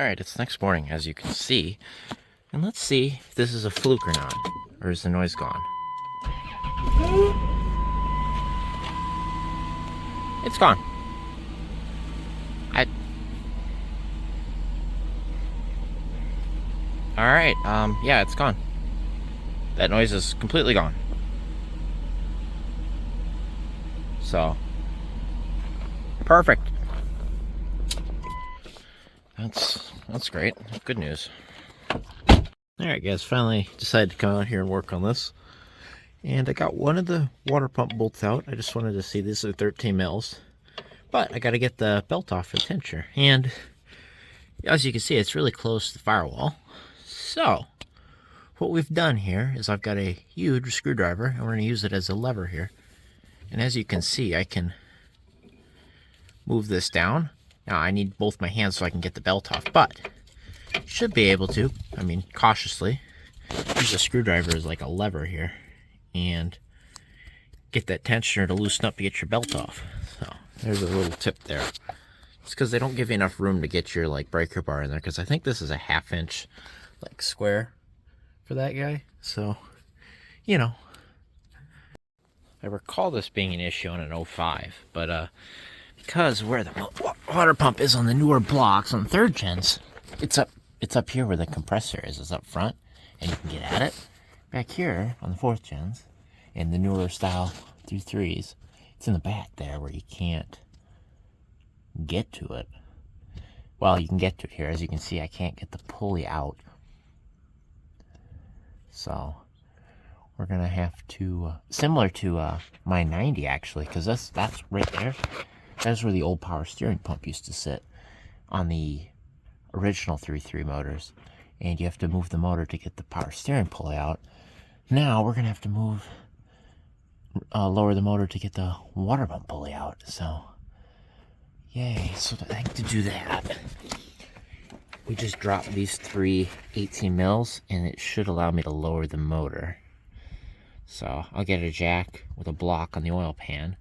Alright, it's next morning, as you can see. And let's see if this is a fluke or not. Or is the noise gone? It's gone. Alright, yeah, it's gone. That noise is completely gone. So, perfect. That's great. Good news. Alright guys, finally decided to come out here and work on this. And I got one of the water pump bolts out. I just wanted to see, these are 13 mils. But I got to get the belt off for the tensioner. And as you can see, it's really close to the firewall. So, what we've done here is I've got a huge screwdriver, and we're going to use it as a lever here. And as you can see, I can move this down. Now, I need both my hands so I can get the belt off, but should be able to, I mean, cautiously, use a screwdriver as like a lever here, and get that tensioner to loosen up to get your belt off. So, there's a little tip there. It's because they don't give you enough room to get your, like, breaker bar in there, because I think this is a 1/2 inch, like, square for that guy. So, you know, I recall this being an issue on an 05, but because where the water pump is on the newer blocks, on 3rd gens, it's up here where the compressor is. It's up front, and you can get at it. Back here on the 4th gens, and the newer style 3.3s, it's in the back there where you can't get to it. Well, you can get to it here. As you can see, I can't get the pulley out. So we're gonna have to, similar to my 90 actually, because that's right there. That's where the old power steering pump used to sit on the original 3.3 motors, and you have to move the motor to get the power steering pulley out. Now we're gonna have to lower the motor to get the water pump pulley out. So, yay! So I think to do that, we just dropped these 3 18 mils, and it should allow me to lower the motor. So I'll get a jack with a block on the oil pan,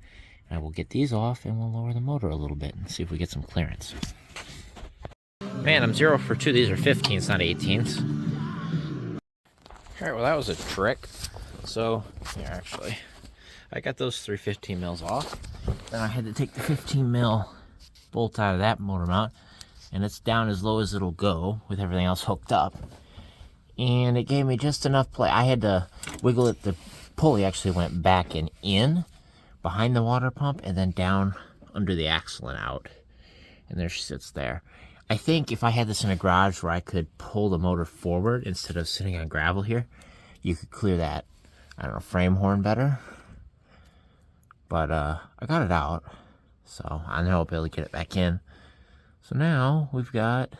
and I will get these off, and we'll lower the motor a little bit and see if we get some clearance. Man, I'm 0 for 2. These are 15s, not 18s. Alright, well that was a trick. So, here actually, I got those 3 15 mils off. Then I had to take the 15 mil bolt out of that motor mount, and it's down as low as it'll go with everything else hooked up. And it gave me just enough play. I had to wiggle it. The pulley actually went back and in behind the water pump, and then down under the axle and out. And there she sits there. I think if I had this in a garage where I could pull the motor forward instead of sitting on gravel here, you could clear that, I don't know, frame horn better. But I got it out, so I know I'll be able to get it back in. So now we've got,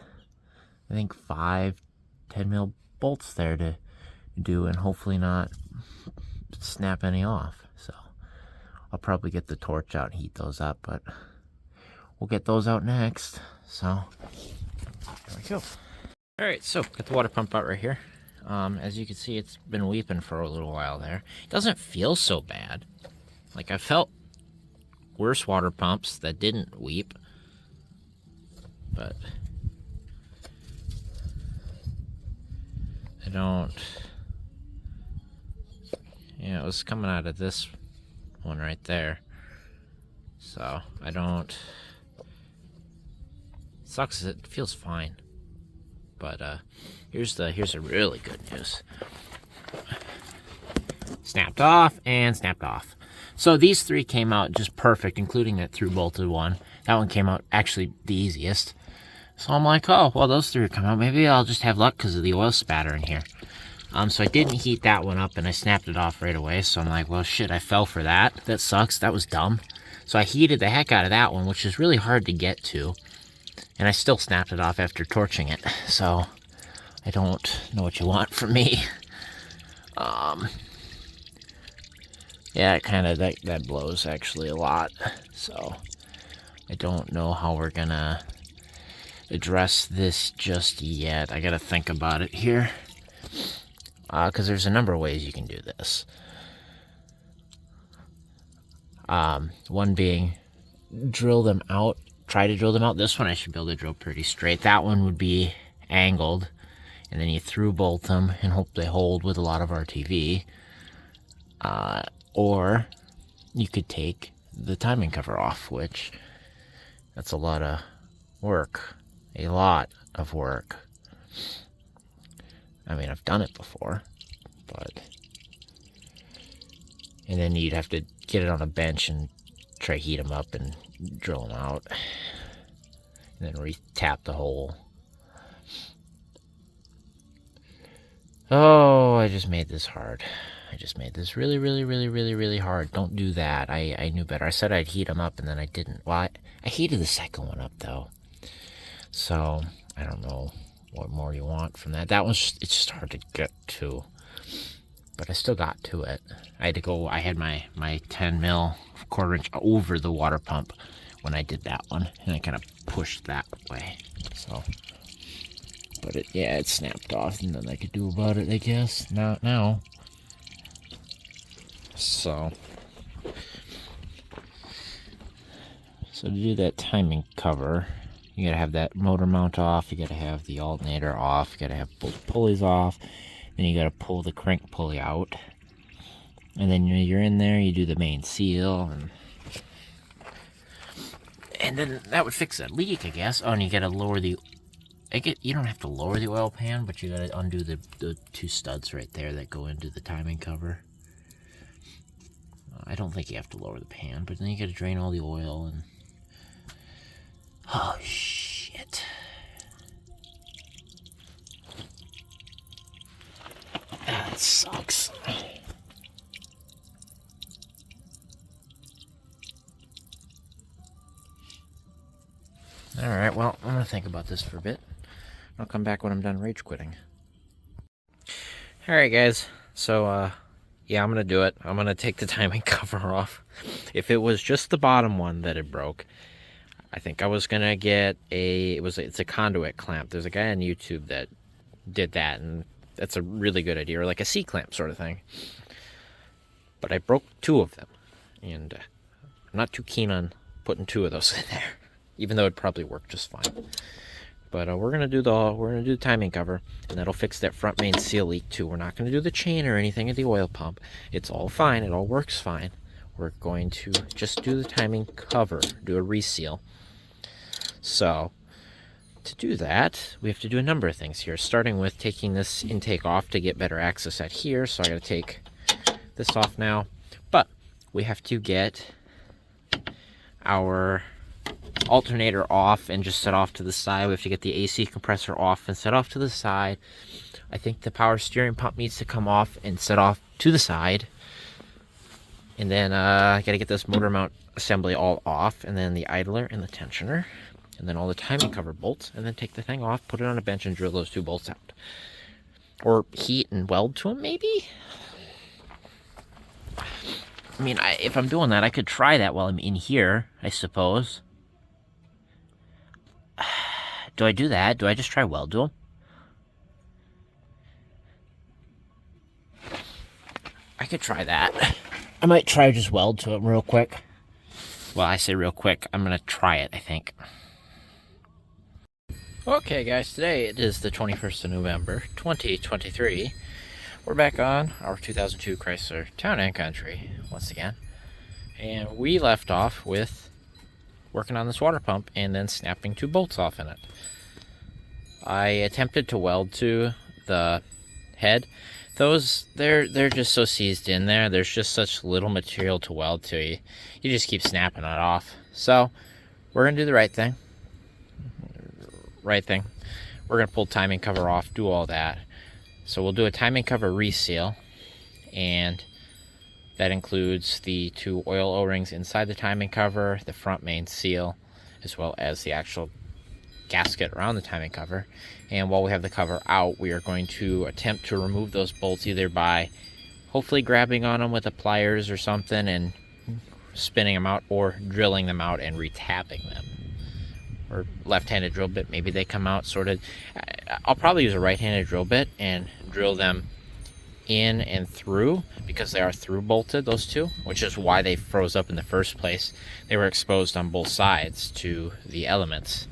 I think, 5 10 mil bolts there to do, and hopefully not snap any off. So I'll probably get the torch out and heat those up, but we'll get those out next. So there we go. Alright, so got the water pump out right here. As you can see, it's been weeping for a little while there. It doesn't feel so bad. Like, I felt worse water pumps that didn't weep, but I don't, yeah, it was coming out of this one right there, so I don't, it sucks, it feels fine, but here's a really good news. Snapped off and snapped off. So these 3 came out just perfect, including that through bolted one. That one came out actually the easiest. So I'm like, oh, well, those 3 come out. Maybe I'll just have luck because of the oil spatter in here. So I didn't heat that one up, and I snapped it off right away. So I'm like, well, shit, I fell for that. That sucks. That was dumb. So I heated the heck out of that one, which is really hard to get to. And I still snapped it off after torching it. So I don't know what you want from me. Yeah, it kind of, that blows actually a lot. So I don't know how we're gonna address this just yet. I gotta think about it here. Because there's a number of ways you can do this. One being drill them out try to drill them out. This one I should be able to drill pretty straight. That one would be angled, and then you through bolt them and hope they hold with a lot of RTV. Or you could take the timing cover off, which that's a lot of work. A lot of work. I mean, I've done it before, but... And then you'd have to get it on a bench and try to heat them up and drill them out. And then re-tap the hole. Oh, I just made this hard. I just made this really, really, really, really, really hard. Don't do that. I knew better. I said I'd heat them up, and then I didn't. Well, I heated the second one up, though. So, I don't know what more you want from that. That one's it's just hard to get to. But I still got to it. I had to go, I had my 10 mil quarter inch over the water pump when I did that one. And I kind of pushed that way. So, but it snapped off. And nothing I could do about it, I guess. Not now. So to do that timing cover, you gotta have that motor mount off, you gotta have the alternator off, you gotta have both pulleys off, then you gotta pull the crank pulley out, and then you're in there, you do the main seal, and then that would fix that leak, I guess. Oh, and you gotta lower the, you don't have to lower the oil pan, but you gotta undo the two studs right there that go into the timing cover. I don't think you have to lower the pan, but then you gotta drain all the oil and... Oh, shit. That sucks. Alright, well, I'm gonna think about this for a bit. I'll come back when I'm done rage quitting. Alright, guys. So, yeah, I'm gonna do it. I'm gonna take the timing cover off. If it was just the bottom one that it broke, I think I was gonna get it's a conduit clamp. There's a guy on YouTube that did that, and that's a really good idea, or like a C-clamp sort of thing. But I broke two of them, and I'm not too keen on putting two of those in there, even though it'd probably work just fine. But we're gonna do the timing cover, and that'll fix that front main seal leak too. We're not gonna do the chain or anything at the oil pump. It's all fine. It all works fine. We're going to just do the timing cover, do a reseal. So to do that, we have to do a number of things here, starting with taking this intake off to get better access at here. So I got to take this off now, but we have to get our alternator off and just set off to the side. We have to get the AC compressor off and set off to the side. I think the power steering pump needs to come off and set off to the side. And then I got to get this motor mount assembly all off, and then the idler and the tensioner, and then all the timing cover bolts, and then take the thing off, put it on a bench, and drill those two bolts out. Or heat and weld to them, maybe? I mean, if I'm doing that, I could try that while I'm in here, I suppose. Do I do that? Do I just try weld to them? I could try that. I might try just weld to them real quick. Well, I say real quick. I'm going to try it, I think. Okay, guys. Today it is the 21st of November, 2023. We're back on our 2002 Chrysler Town Country once again. And we left off with working on this water pump and then snapping two bolts off in it. I attempted to weld to the head. Those, they're just so seized in there. There's just such little material to weld to. You just keep snapping it off. So we're going to do the right thing. We're going to pull timing cover off, do all that. So we'll do a timing cover reseal, and that includes the two oil O-rings inside the timing cover, the front main seal, as well as the actual gasket around the timing cover. And while we have the cover out, we are going to attempt to remove those bolts either by hopefully grabbing on them with the pliers or something and spinning them out, or drilling them out and retapping them. Or left-handed drill bit, maybe they come out sorted. I'll probably use a right-handed drill bit and drill them in and through, because they are through bolted, those two, which is why they froze up in the first place. They were exposed on both sides to the elements.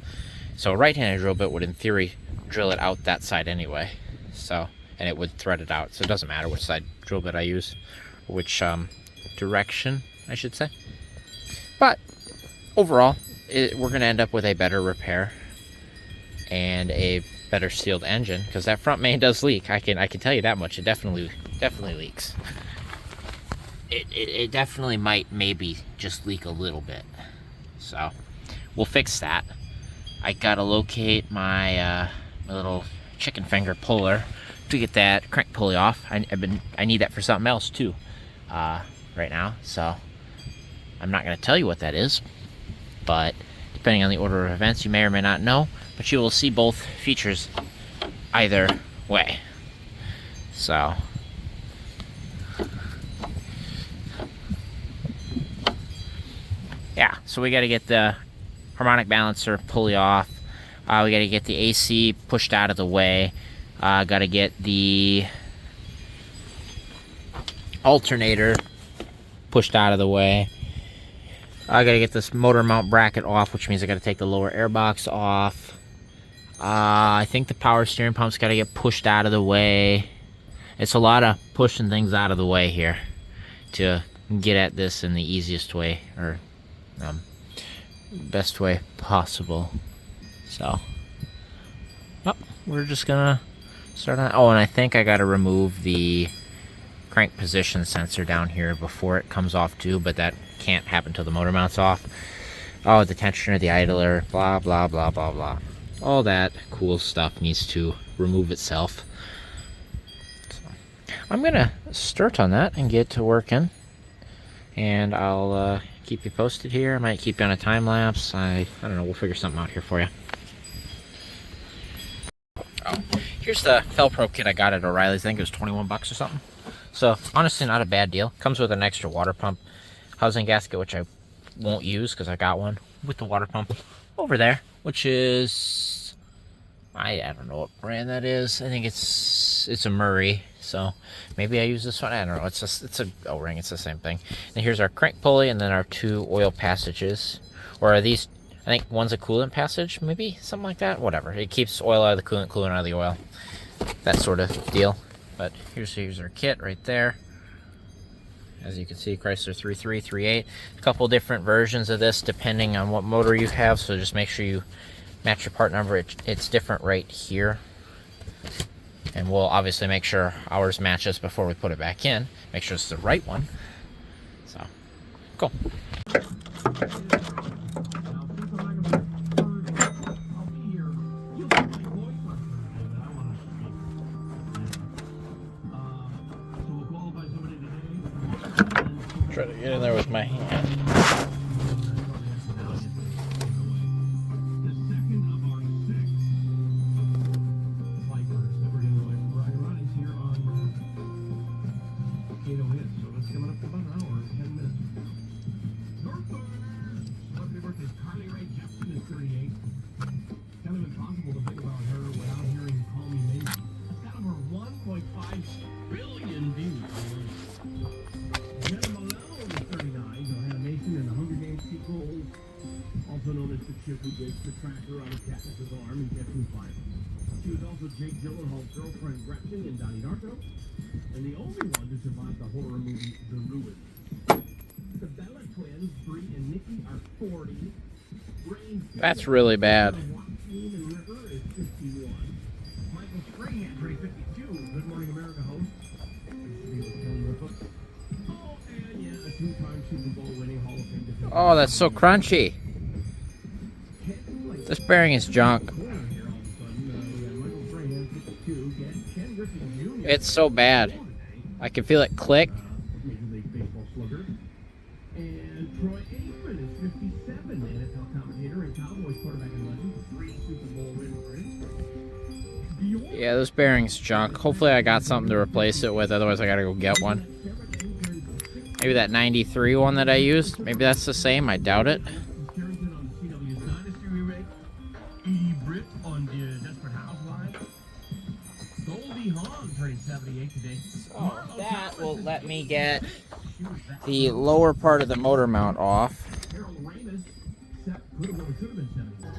So a right-handed drill bit would, in theory, drill it out that side anyway. So, and it would thread it out. So it doesn't matter which side drill bit I use, which direction, I should say. But overall, we're going to end up with a better repair and a better sealed engine, because that front main does leak. I can tell you that much. It definitely leaks. It definitely might maybe just leak a little bit. So we'll fix that. I gotta locate my my little chicken finger puller to get that crank pulley off. I need that for something else too right now, so I'm not gonna tell you what that is, but depending on the order of events, you may or may not know, but you will see both features either way. So yeah, so we got to get the harmonic balancer pulley off. We got to get the AC pushed out of the way. Got to get the alternator pushed out of the way. I got to get this motor mount bracket off, which means I got to take the lower airbox off. I think the power steering pump's got to get pushed out of the way. It's a lot of pushing things out of the way here to get at this in the easiest way, or best way possible. So, oh, we're just gonna start on. Oh, and I think I gotta remove the crank position sensor down here before it comes off too, but that can't happen till the motor mount's off. Oh, the tensioner, the idler, blah blah blah blah blah. All that cool stuff needs to remove itself. So, I'm gonna start on that and get to working, and I'll keep you posted here. I might keep you on a time lapse. I don't know. We'll figure something out here for you. Oh, here's the Felpro kit I got at O'Reilly's. I think it was 21 bucks or something. So honestly, not a bad deal. Comes with an extra water pump housing gasket, which I won't use because I got one with the water pump over there, which is I don't know what brand that is. I think it's a Murray. So maybe I use this one. I don't know. It's a O-ring. It's the same thing. And here's our crank pulley, and then our two oil passages. Or are these? I think one's a coolant passage, maybe something like that. Whatever. It keeps oil out of the coolant, coolant out of the oil. That sort of deal. But here's our kit right there. As you can see, Chrysler 3.3, 3.8. A couple different versions of this depending on what motor you have. So just make sure you match your part number. It's different right here. And we'll obviously make sure ours matches before we put it back in. Make sure it's the right one. So, cool. Try to get in there with my hand. Also known as the chip who breaks the tracker on Katniss's arm and gets him fired. She was also Jake Gyllenhaal's girlfriend Gretchen in Donnie Darko, and the only one to survive the horror movie The Ruin. The Bella twins, Bree and Nikki, are 40. That's really bad. Joaquin and River is 51. Michael Strahan, 52. Good Morning America host. Oh, and yeah, a two-time Super Bowl winning Hall of Fame defender. Oh, that's so crunchy. This bearing is junk. It's so bad. I can feel it click. And Troy Aikman is 57, NFL commentator and Cowboys quarterback and legend, 3 Super Bowl wins. Yeah, this bearing's junk. Hopefully I got something to replace it with, otherwise I gotta go get one. Maybe that 93 one that I used. Maybe that's the same. I doubt it. turning 78 today. So that will let me get the lower part of the motor mount off. Harold Ramis could have been 71.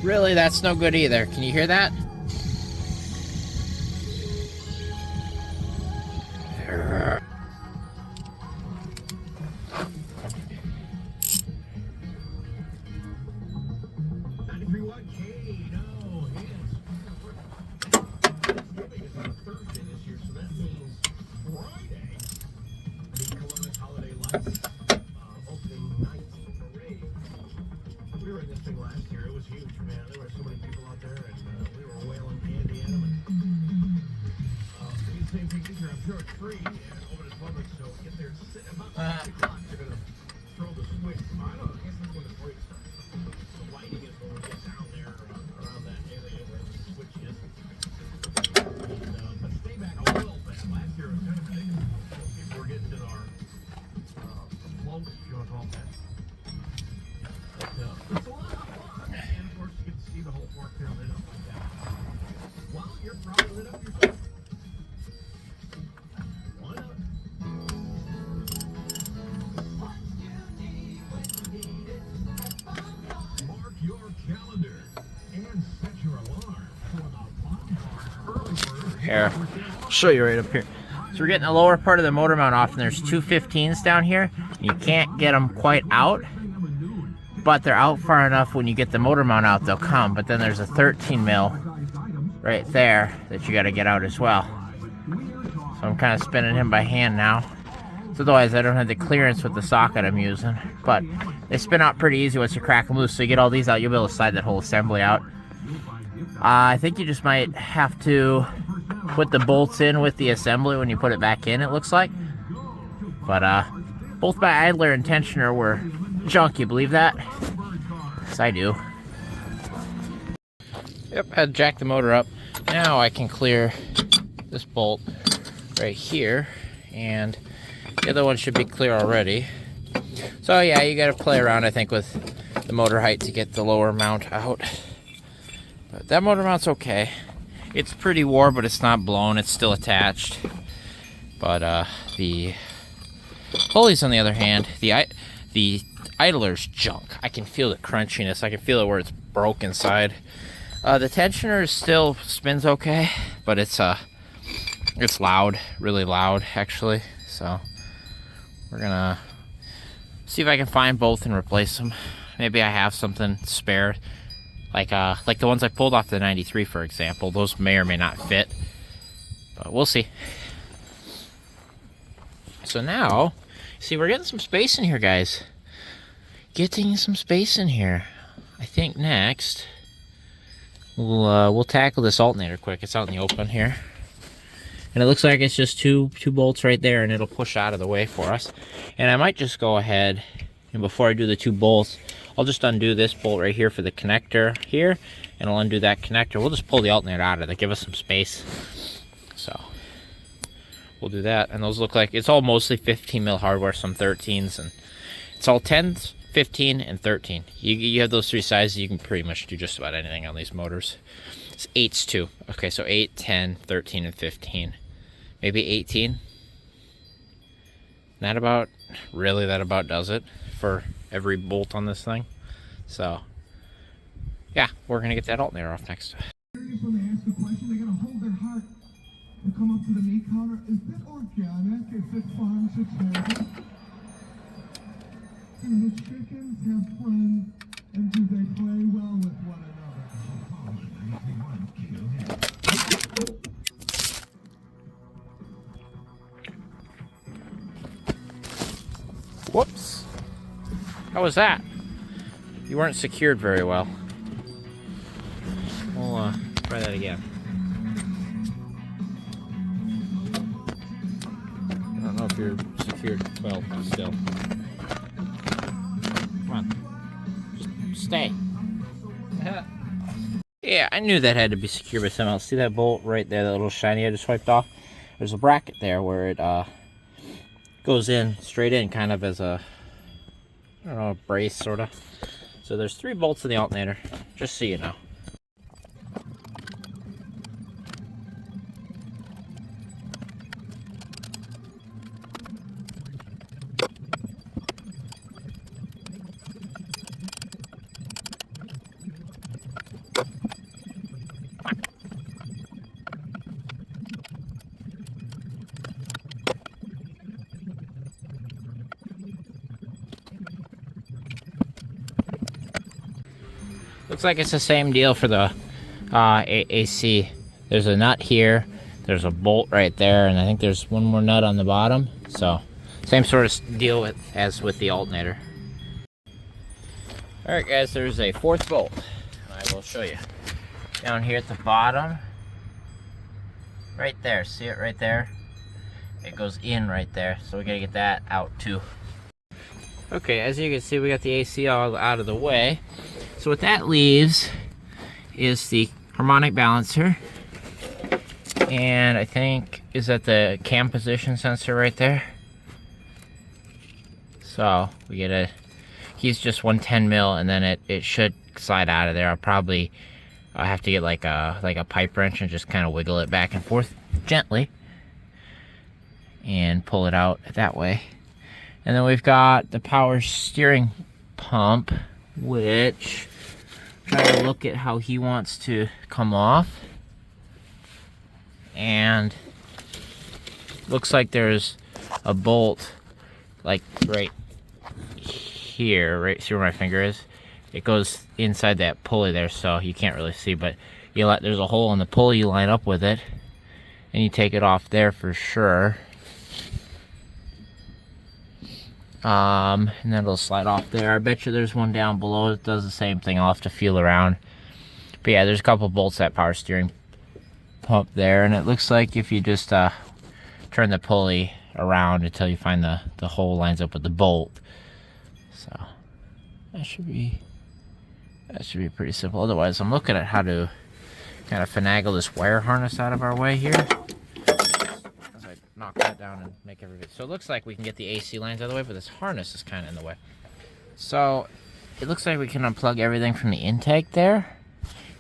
Really, that's no good either. Can you hear that? We were in this thing last year. It was huge, man. There were so many people out there, and we were wailing candy at them. Same thing this year. I'm sure it's free and open to the public. So if they're sitting about 6 o'clock, they're gonna throw the switch. I don't know. I guess that's when the break starts. The lighting is when we get down there around that area where the switch is. But stay back a little bit. Last year was kind of ridiculous. People were getting in our floats, if you want to call them that. It's a lot of fun, and of course you get to see the whole park there lit up like that. While you're probably lit up yourself. Why not? Mark your calendar and set your alarm for the early bird. Here, I'll show you right up here. So we're getting the lower part of the motor mount off, and there's two 15s down here. You can't get them quite out, but they're out far enough when you get the motor mount out, they'll come. But then there's a 13 mil right there that you got to get out as well. So I'm kind of spinning him by hand now. So otherwise I don't have the clearance with the socket I'm using. But they spin out pretty easy once you crack them loose. So you get all these out, you'll be able to slide that whole assembly out. I think you just might have to put the bolts in with the assembly when you put it back in, it looks like. But both my idler and tensioner were junk, you believe that? Yes, I do. Yep, I had to jack the motor up. Now I can clear this bolt right here, and the other one should be clear already. So yeah, you gotta play around, I think, with the motor height to get the lower mount out. But that motor mount's okay. It's pretty wore, but it's not blown, it's still attached. But the pulleys, on the other hand, the idler's junk. I can feel the crunchiness. I can feel it where it's broke inside. The tensioner still spins okay, but it's loud, really loud actually. So we're gonna see if I can find both and replace them. Maybe I have something spare, like the ones I pulled off the 93, for example. Those may or may not fit, but we'll see. So now, see, we're getting some space in here, guys. Getting some space in here. I think next we'll tackle this alternator quick. It's out in the open here, and it looks like it's just two bolts right there, and it'll push out of the way for us. And I might just go ahead, and before I do the two bolts, I'll just undo this bolt right here for the connector here, and I'll undo that connector. We'll just pull the alternator out of it, give us some space. So we'll do that. And those look like, it's all mostly 15 mil hardware, some 13s, and it's all 10s, 15, and 13. You have those three sizes, you can pretty much do just about anything on these motors. It's 8s too. Okay, so 8, 10, 13, and 15. Maybe 18. That about does it for every bolt on this thing. So yeah, we're gonna get that alternator off next. When they ask a question, they gotta hold their heart and come up to the meat counter. Is it organic? Is it farm to table? Do the chickens have friends, and do they play well with one another? Whoops. How was that? You weren't secured very well. We'll try that again. I don't know if you're secured well still. Come on. Just stay. Yeah, I knew that had to be secured by something else. See that bolt right there, that little shiny I just swiped off? There's a bracket there where it goes in, straight in, kind of as a, I don't know, a brace, sort of. So there's 3 bolts in the alternator, just so you know. Looks like it's the same deal for the AC. There's a nut here, there's a bolt right there, and I think there's one more nut on the bottom. So, same sort of deal as with the alternator. Alright guys, there's a 4th bolt. I will show you. Down here at the bottom, right there, see it right there? It goes in right there, so we gotta get that out too. Okay, as you can see, we got the AC all out of the way. So what that leaves is the harmonic balancer, and I think, is that the cam position sensor right there? So we get a, he's just 110 mil, and then it should slide out of there. I'll have to get like a pipe wrench and just kind of wiggle it back and forth gently and pull it out that way. And then we've got the power steering pump, which try to look at how he wants to come off. And looks like there's a bolt like right here, right, see where my finger is? It goes inside that pulley there, so you can't really see, but there's a hole in the pulley, you line up with it, and you take it off there for sure. And then it'll slide off there. I bet you there's one down below that does the same thing. I'll have to feel around. But yeah, there's a couple bolts that power steering pump there, and it looks like if you just turn the pulley around until you find the hole lines up with the bolt. So that should be pretty simple. Otherwise, I'm looking at how to kind of finagle this wire harness out of our way here. As I knock that down and make everything. So it looks like we can get the AC lines out of the way, but this harness is kind of in the way. So it looks like we can unplug everything from the intake there.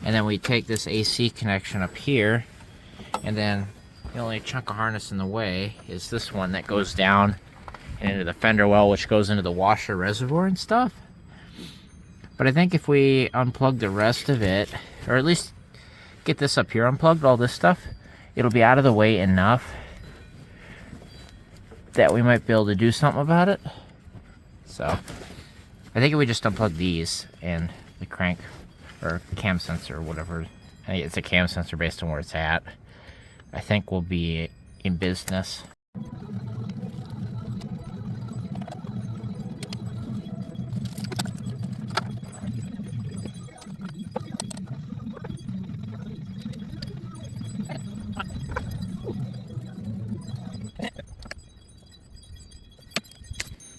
And then we take this AC connection up here, and then the only chunk of harness in the way is this one that goes down and into the fender well, which goes into the washer reservoir and stuff. But I think if we unplug the rest of it, or at least get this up here unplugged, all this stuff, it'll be out of the way enough that we might be able to do something about it. So I think if we just unplug these and the crank or cam sensor or whatever, I think it's a cam sensor based on where it's at, I think we'll be in business.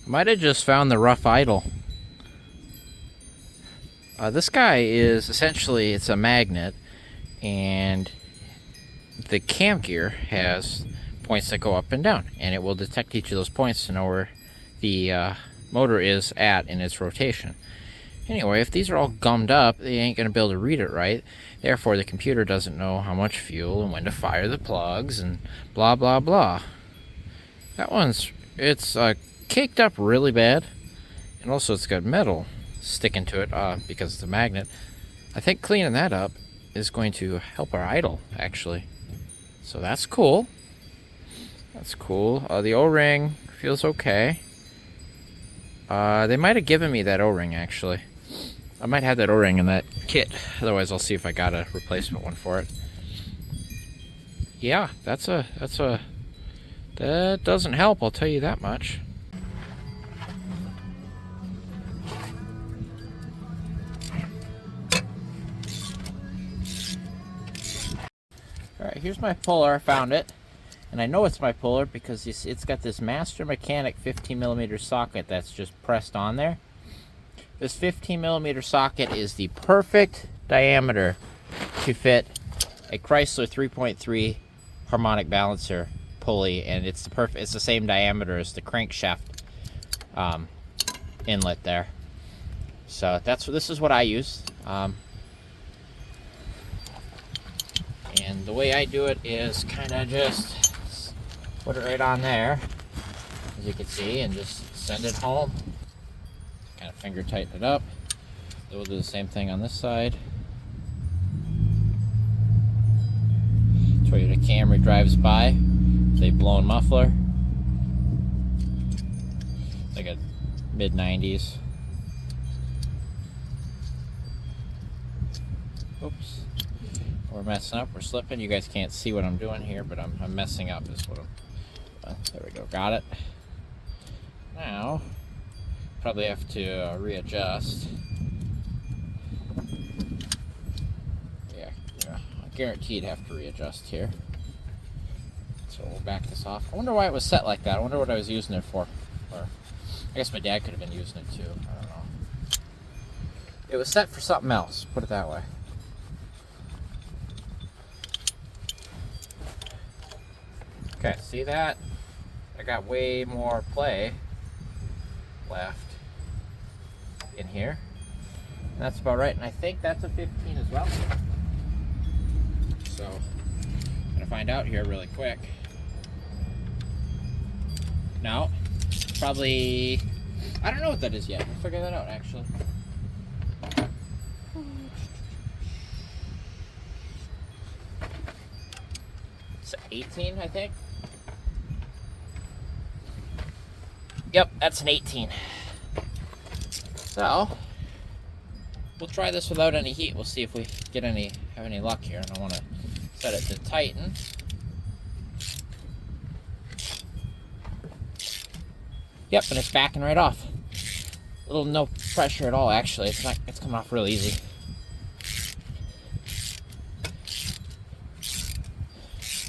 Might have just found the rough idle. This guy is essentially, it's a magnet, and the cam gear has points that go up and down, and it will detect each of those points to know where the motor is at in its rotation. Anyway, if these are all gummed up, they ain't going to be able to read it right. Therefore, the computer doesn't know how much fuel and when to fire the plugs and blah, blah, blah. That one's, it's caked up really bad, and also it's got metal sticking to it because it's a magnet. I think cleaning that up is going to help our idle, actually. So that's cool. That's cool. The O-ring feels okay. They might have given me that O-ring, actually. I might have that O-ring in that kit. Otherwise, I'll see if I got a replacement one for it. Yeah, that doesn't help, I'll tell you that much. Alright, here's my puller. I found it. And I know it's my puller because it's got this Master Mechanic 15mm socket that's just pressed on there. This 15mm socket is the perfect diameter to fit a Chrysler 3.3 harmonic balancer pulley, and it's the same diameter as the crankshaft inlet there. So this is what I use. And the way I do it is kind of just put it right on there, as you can see, and just send it home. Kind of finger tighten it up. Then we'll do the same thing on this side. Toyota Camry drives by. It's a blown muffler. Like a mid-90s. Oops. We're messing up, we're slipping. You guys can't see what I'm doing here, but I'm messing up is what I'm... there we go, got it. Now, probably have to readjust. Yeah, I guaranteed have to readjust here. So we'll back this off. I wonder why it was set like that. I wonder what I was using it for. Or, I guess my dad could have been using it too. I don't know. It was set for something else, put it that way. Okay, see that? I got way more play left in here. And that's about right, and I think that's a 15 as well. So, I'm gonna find out here really quick. No, probably, I don't know what that is yet. We'll figure that out actually. It's 18, I think. Yep, that's an 18. So, we'll try this without any heat. We'll see if we have any luck here. And I want to set it to tighten. Yep, and it's backing right off. Little no pressure at all, actually. It's coming off real easy.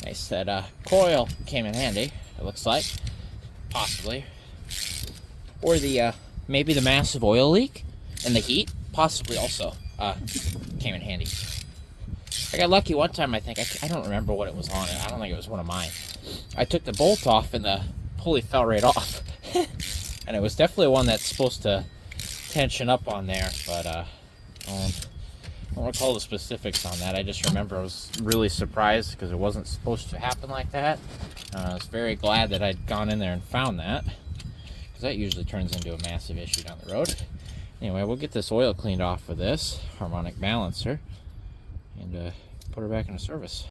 Nice that coil came in handy, it looks like. Possibly. Or the maybe the massive oil leak and the heat possibly also came in handy. I got lucky one time, I think. I don't remember what it was on it. I don't think it was one of mine. I took the bolt off and the pulley fell right off. And it was definitely one that's supposed to tension up on there, but I don't recall the specifics on that. I just remember I was really surprised because it wasn't supposed to happen like that. I was very glad that I'd gone in there and found that, because that usually turns into a massive issue down the road. Anyway, we'll get this oil cleaned off with this harmonic balancer and put her back into service.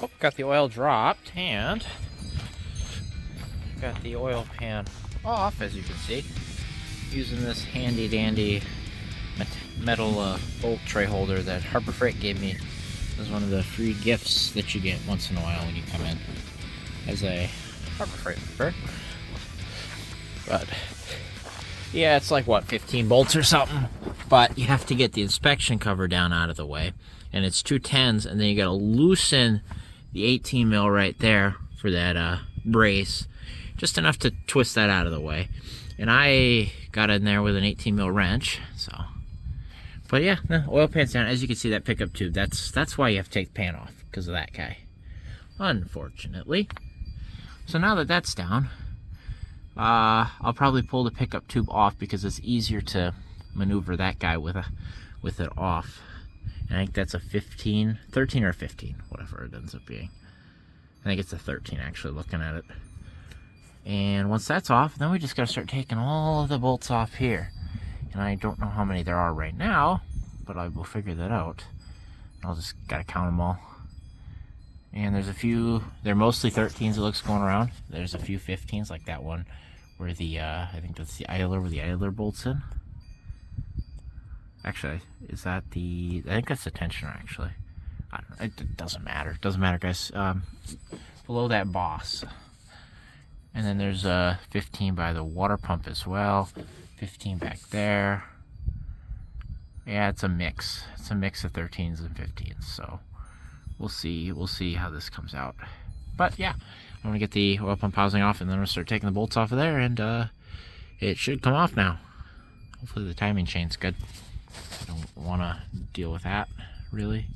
Oh, got the oil dropped, and got the oil pan off, as you can see, using this handy dandy metal bolt tray holder that Harbor Freight gave me as one of the free gifts that you get once in a while when you come in as a Harbor Freight member. But yeah, it's like what, 15 bolts or something, but you have to get the inspection cover down out of the way, and it's 210s, and then you got to loosen the 18 mil right there for that brace, just enough to twist that out of the way. And I got in there with an 18 mil wrench, so. But yeah, the oil pan's down. As you can see, that pickup tube, that's why you have to take the pan off, because of that guy, unfortunately. So now that that's down, I'll probably pull the pickup tube off because it's easier to maneuver that guy with it off. And I think that's a 13 or 15, whatever it ends up being. I think it's a 13 actually, looking at it. And once that's off, then we just gotta start taking all of the bolts off here. And I don't know how many there are right now, but I will figure that out. I'll just gotta count them all. And there's a few, they're mostly 13s it looks going around. There's a few 15s like that one where the, I think that's the idler where the idler bolts in. Actually, is that the, I think that's the tensioner actually. I don't know, it doesn't matter. It doesn't matter, guys. Below that boss. And then there's a 15 by the water pump as well. 15 back there. Yeah, it's a mix. It's a mix of 13s and 15s. So we'll see how this comes out. But yeah, I'm gonna get the oil pump housing off, and then we'll start taking the bolts off of there, and it should come off now. Hopefully the timing chain's good. I don't want to deal with that really.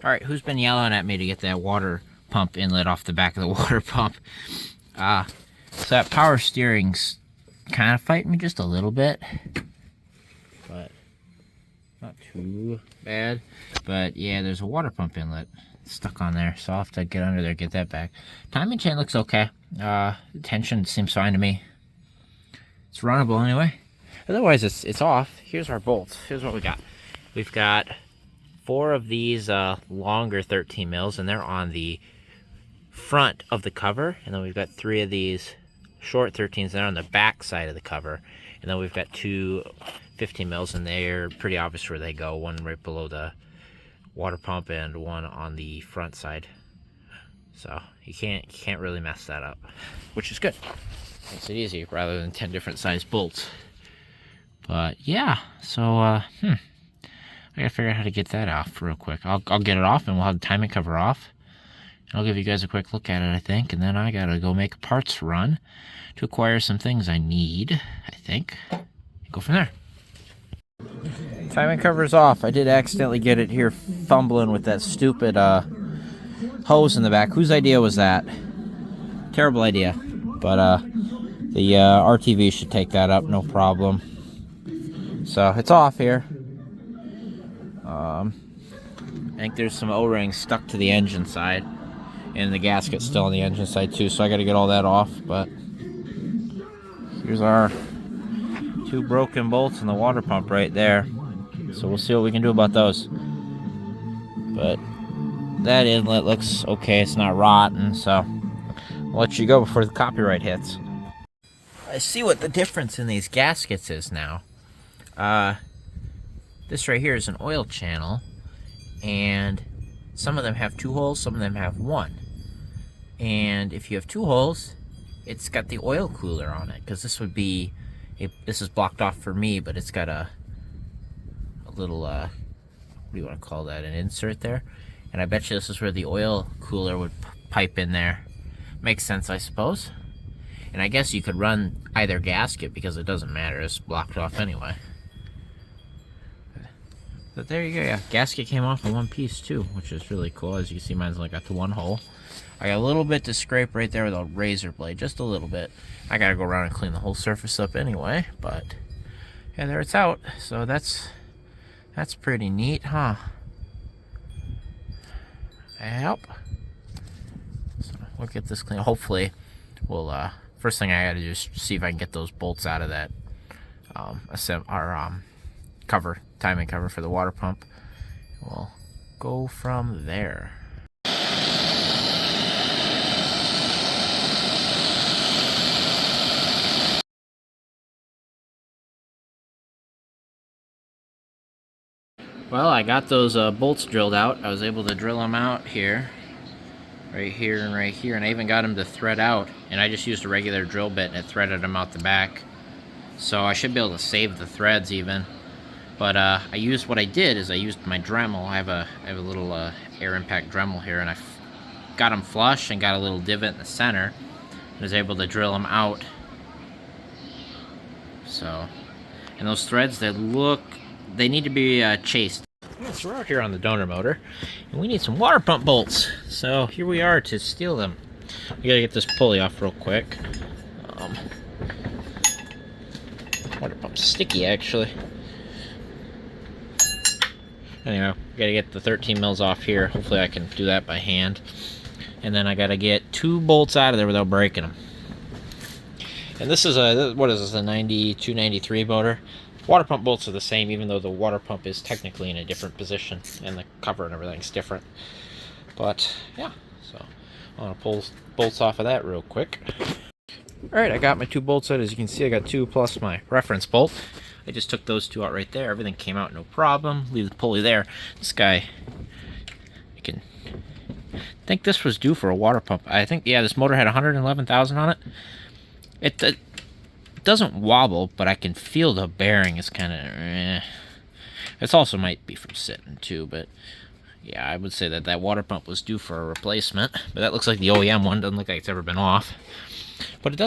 All right, who's been yelling at me to get that water pump inlet off the back of the water pump? So that power steering's kind of fighting me just a little bit, but not too bad. But yeah, there's a water pump inlet stuck on there, so I'll have to get under there, get that back. Timing chain looks okay. The tension seems fine to me. It's runnable anyway. Otherwise, it's off. Here's our bolts. Here's what we got. We've got 4 of these longer 13 mils, and they're on the front of the cover. And then we've got 3 of these short 13s, they're on the back side of the cover. And then we've got 2 15 mils, and they're pretty obvious where they go. One right below the water pump, and one on the front side. So you can't really mess that up, which is good. Makes it easy rather than 10 different size bolts. But yeah, so I gotta figure out how to get that off real quick. I'll get it off, and we'll have the timing cover off. I'll give you guys a quick look at it, I think, and then I gotta go make a parts run to acquire some things I need, I think. Go from there. Timing cover's off. I did accidentally get it here fumbling with that stupid hose in the back. Whose idea was that? Terrible idea. But the RTV should take that up, no problem. So it's off here. I think there's some O-rings stuck to the engine side, and the gasket's still on the engine side too, so I gotta get all that off. But here's our 2 broken bolts in the water pump right there, so we'll see what we can do about those. But that inlet looks okay, it's not rotten, so I'll let you go before the copyright hits. I see what the difference in these gaskets is now. This right here is an oil channel, and some of them have 2 holes, some of them have 1. And if you have 2 holes, it's got the oil cooler on it, because this would be, this is blocked off for me, but it's got a little, what do you want to call that, an insert there. And I bet you this is where the oil cooler would pipe in there. Makes sense, I suppose. And I guess you could run either gasket, because it doesn't matter, it's blocked off anyway. But there you go, yeah. Gasket came off in one piece too, which is really cool. As you can see, mine's only got to 1 hole. I got a little bit to scrape right there with a razor blade, just a little bit. I gotta go around and clean the whole surface up anyway, but yeah, there it's out. So that's pretty neat, huh? Yep. So we'll get this clean. Hopefully, we'll first thing I gotta do is see if I can get those bolts out of that cover, timing cover for the water pump. We'll go from there. Well, I got those bolts drilled out. I was able to drill them out here, right here, and I even got them to thread out. And I just used a regular drill bit and it threaded them out the back. So I should be able to save the threads even. But what I did is I used my Dremel. I have a little air impact Dremel here, and I got them flush and got a little divot in the center. I was able to drill them out. So, and those threads, they need to be chased. Yeah, so we're out here on the donor motor, and we need some water pump bolts. So here we are to steal them. We gotta get this pulley off real quick. Water pump's sticky, actually. Anyway, gotta get the 13 mils off here. Hopefully I can do that by hand. And then I gotta get 2 bolts out of there without breaking them. And this is a 92, 93 motor. Water pump bolts are the same, even though the water pump is technically in a different position, and the cover and everything's different. But, yeah, so I'm gonna pull bolts off of that real quick. Alright, I got my 2 bolts out. As you can see, I got 2 plus my reference bolt. I just took those 2 out right there. Everything came out no problem. Leave the pulley there. This guy, I think this was due for a water pump. I think, yeah, this motor had 111,000 on it. It doesn't wobble, but I can feel the bearing is kind of It also might be from sitting too, but yeah, I would say that water pump was due for a replacement. But that looks like the OEM one. Doesn't look like it's ever been off. But it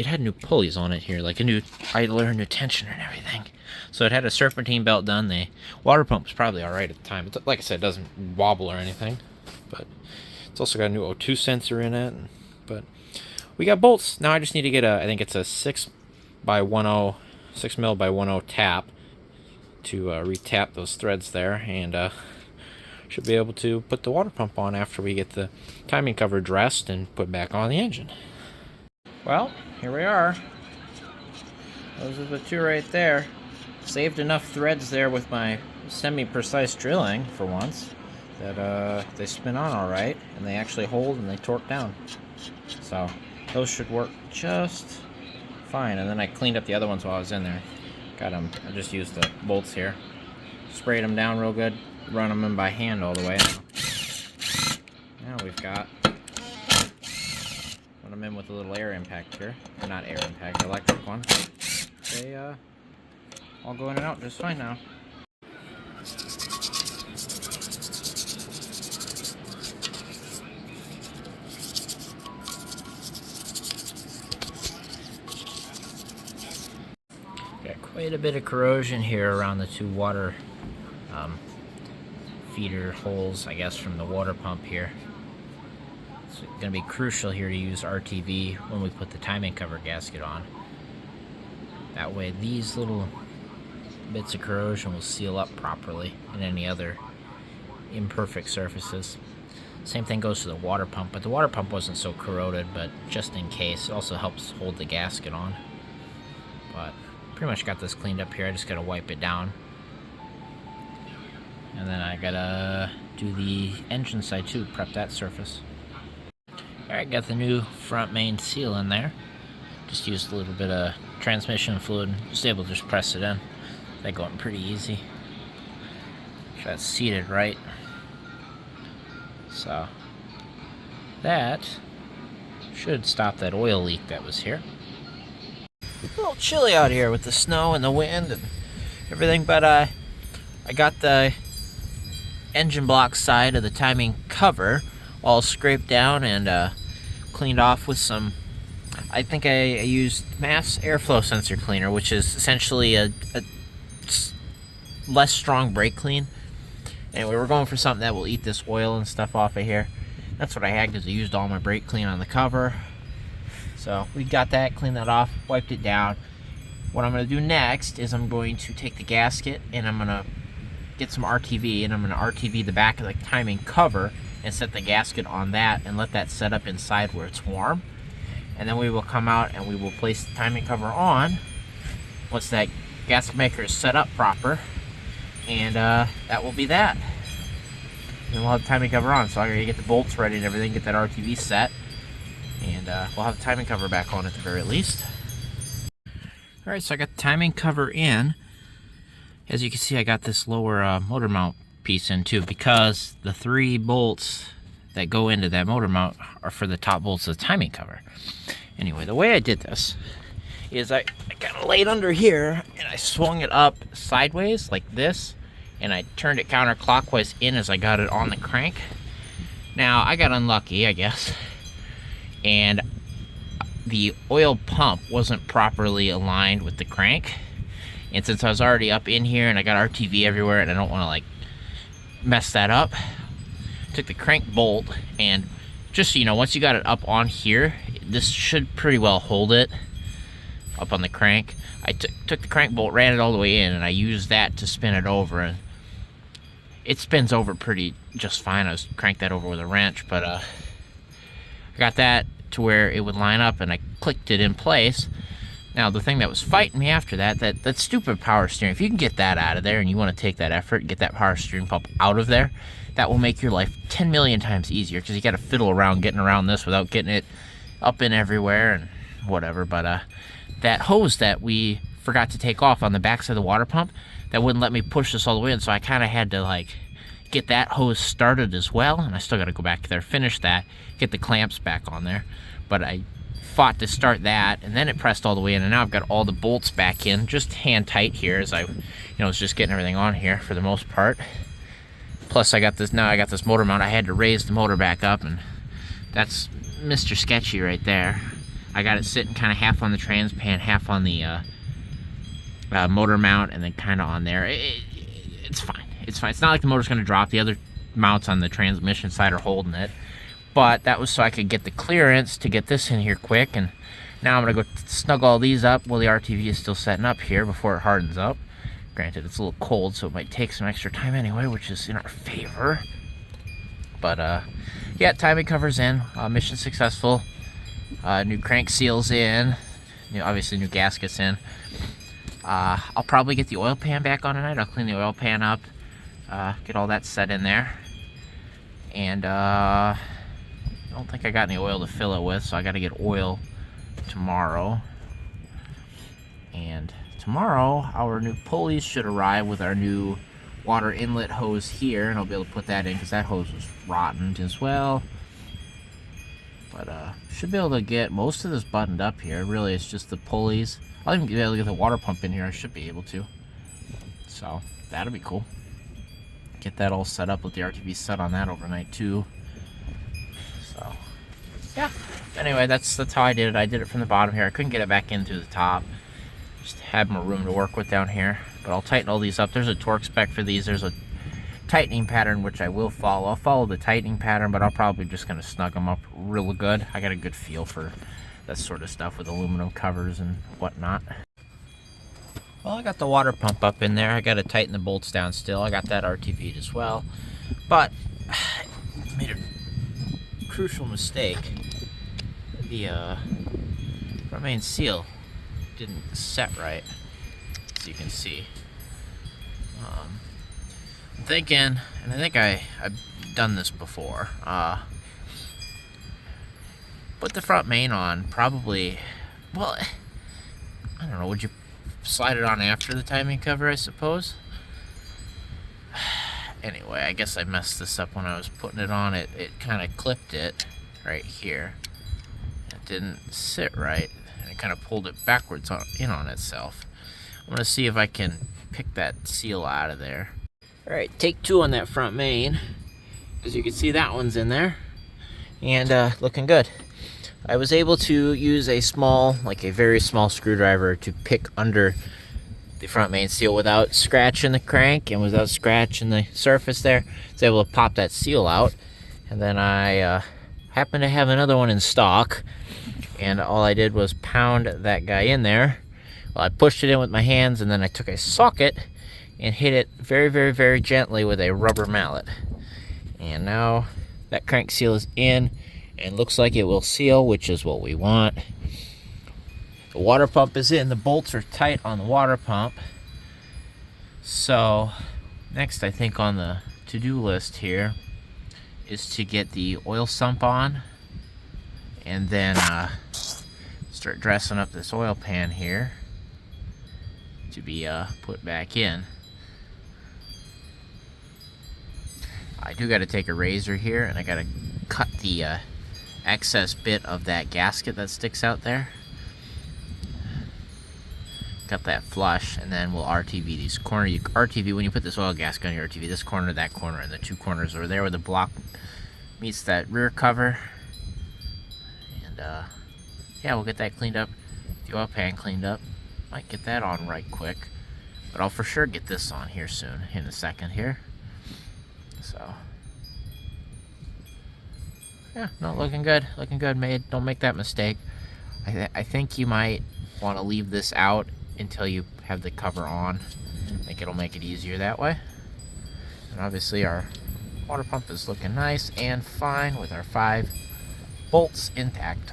had new pulleys on it here, like a new idler, new tensioner and everything. So it had a serpentine belt done. The water pump was probably alright at the time. But like I said, it doesn't wobble or anything. But it's also got a new O2 sensor in it. But we got bolts. Now I just need to get I think it's a 6 mil by 10 tap to retap those threads there. And should be able to put the water pump on after we get the timing cover dressed and put back on the engine. Well, here we are. Those are the 2 right there. Saved enough threads there with my semi-precise drilling for once that they spin on all right, and they actually hold and they torque down. So those should work just fine. And then I cleaned up the other ones while I was in there. Got them. I just used the bolts here. Sprayed them down real good. Run them in by hand all the way. Now we've got. Put them in with a little air impact here. Or not air impact, electric one. They all go in and out just fine now. Got quite a bit of corrosion here around the 2 water feeder holes, I guess, from the water pump here. It's going to be crucial here to use RTV when we put the timing cover gasket on. That way these little bits of corrosion will seal up properly in any other imperfect surfaces. Same thing goes to the water pump, but the water pump wasn't so corroded, but just in case, it also helps hold the gasket on. But pretty much got this cleaned up here. I just got to wipe it down. And then I gotta do the engine side too, prep that surface. Alright, got the new front main seal in there. Just used a little bit of transmission fluid and just able to just press it in. That going pretty easy. Sure that's seated right. So that should stop that oil leak that was here. A little chilly out here with the snow and the wind and everything, but I got the engine block side of the timing cover all scraped down and cleaned off with some, I think I used mass airflow sensor cleaner, which is essentially a less strong brake clean. Anyway, we're going for something that will eat this oil and stuff off of here. That's what I had because I used all my brake clean on the cover. So we got that, cleaned that off, wiped it down. What I'm going to do next is I'm going to take the gasket and I'm going to get some RTV, and I'm going to RTV the back of the timing cover and set the gasket on that and let that set up inside where it's warm. And then we will come out and we will place the timing cover on once that gasket maker is set up proper, and that will be that. and we'll have the timing cover on. So I'm gonna get the bolts ready and everything, get that RTV set, and we'll have the timing cover back on at the very least. Alright, so I got the timing cover in. As you can see, I got this lower motor mount piece in too, because the 3 bolts that go into that motor mount are for the top bolts of the timing cover. Anyway, the way I did this is I kind of laid under here and I swung it up sideways like this, and I turned it counterclockwise in as I got it on the crank. Now, I got unlucky, I guess, and the oil pump wasn't properly aligned with the crank. And since I was already up in here and I got RTV everywhere and I don't want to like mess that up, took the crank bolt, and just so you know, once you got it up on here, this should pretty well hold it up on the crank. I took the crank bolt, ran it all the way in, and I used that to spin it over, and it spins over pretty just fine. I was cranked that over with a wrench, but I got that to where it would line up, and I clicked it in place. Now, the thing that was fighting me after that stupid power steering, if you can get that out of there and you want to take that effort and get that power steering pump out of there, that will make your life 10 million times easier, because you got to fiddle around getting around this without getting it up and everywhere and whatever. But that hose that we forgot to take off on the backside of the water pump, that wouldn't let me push this all the way in, so I kind of had to like get that hose started as well, and I still got to go back there, finish that, get the clamps back on there. But I fought to start that, and then it pressed all the way in, and now I've got all the bolts back in, just hand tight here, as I was just getting everything on here for the most part. Plus I got this motor mount. I had to raise the motor back up, and that's Mr. Sketchy right there. I got it sitting kind of half on the transpan, half on the motor mount, and then kind of on there. It's fine. It's fine. It's not like the motor's going to drop. The other mounts on the transmission side are holding it. But that was so I could get the clearance to get this in here quick. And now I'm going to go snug all these up while the RTV is still setting up here before it hardens up. Granted, it's a little cold, so it might take some extra time anyway, which is in our favor. But, yeah, timing cover's in. Mission successful. New crank seals in. Obviously, new gaskets in. I'll probably get the oil pan back on tonight. I'll clean the oil pan up. Get all that set in there. And, I don't think I got any oil to fill it with, so I got to get oil tomorrow. And tomorrow, our new pulleys should arrive with our new water inlet hose here, and I'll be able to put that in because that hose was rotten as well. But should be able to get most of this buttoned up here. Really, it's just the pulleys. I'll even be able to get the water pump in here. I should be able to. So that'll be cool. Get that all set up with the RTV set on that overnight too. So yeah. Anyway, that's how I did it. I did it from the bottom here. I couldn't get it back in through the top. Just had more room to work with down here. But I'll tighten all these up. There's a torque spec for these. There's a tightening pattern which I will follow. I'll follow the tightening pattern, but I'll probably just gonna snug them up real good. I got a good feel for that sort of stuff with aluminum covers and whatnot. Well, I got the water pump up in there. I got to tighten the bolts down still. I got that RTV'd as well. But I made a crucial mistake. The front main seal didn't set right, as you can see. I'm thinking, and I think I've done this before, put the front main on probably, well, I don't know, would you slide it on after the timing cover, I suppose? Anyway, I guess I messed this up when I was putting it on. It kind of clipped it right here. It didn't sit right, and it kind of pulled it backwards in on itself. I'm going to see if I can pick that seal out of there. Alright, take 2 on that front main. As you can see, that one's in there. And looking good. I was able to use a small, like a very small screwdriver to pick under the front main seal without scratching the crank and without scratching the surface there. I was able to pop that seal out. And then I happened to have another one in stock. And all I did was pound that guy in there. Well, I pushed it in with my hands, and then I took a socket and hit it very, very, very gently with a rubber mallet. And now that crank seal is in and looks like it will seal, which is what we want. The water pump is in. The bolts are tight on the water pump. So next, I think on the to-do list here is to get the oil sump on, and then start dressing up this oil pan here to be put back in. I do got to take a razor here, and I got to cut the excess bit of that gasket that sticks out there. Cut that flush, and then we'll RTV these corner. RTV, when you put this oil gasket on your RTV, this corner, that corner, and the two corners over there where the block meets that rear cover. And yeah, we'll get that cleaned up. The oil pan cleaned up. Might get that on right quick, but I'll for sure get this on here soon, in a second here. So yeah, no, looking good, mate. Don't make that mistake. I think you might want to leave this out until you have the cover on. I think it'll make it easier that way. And obviously our water pump is looking nice and fine with our 5 bolts intact.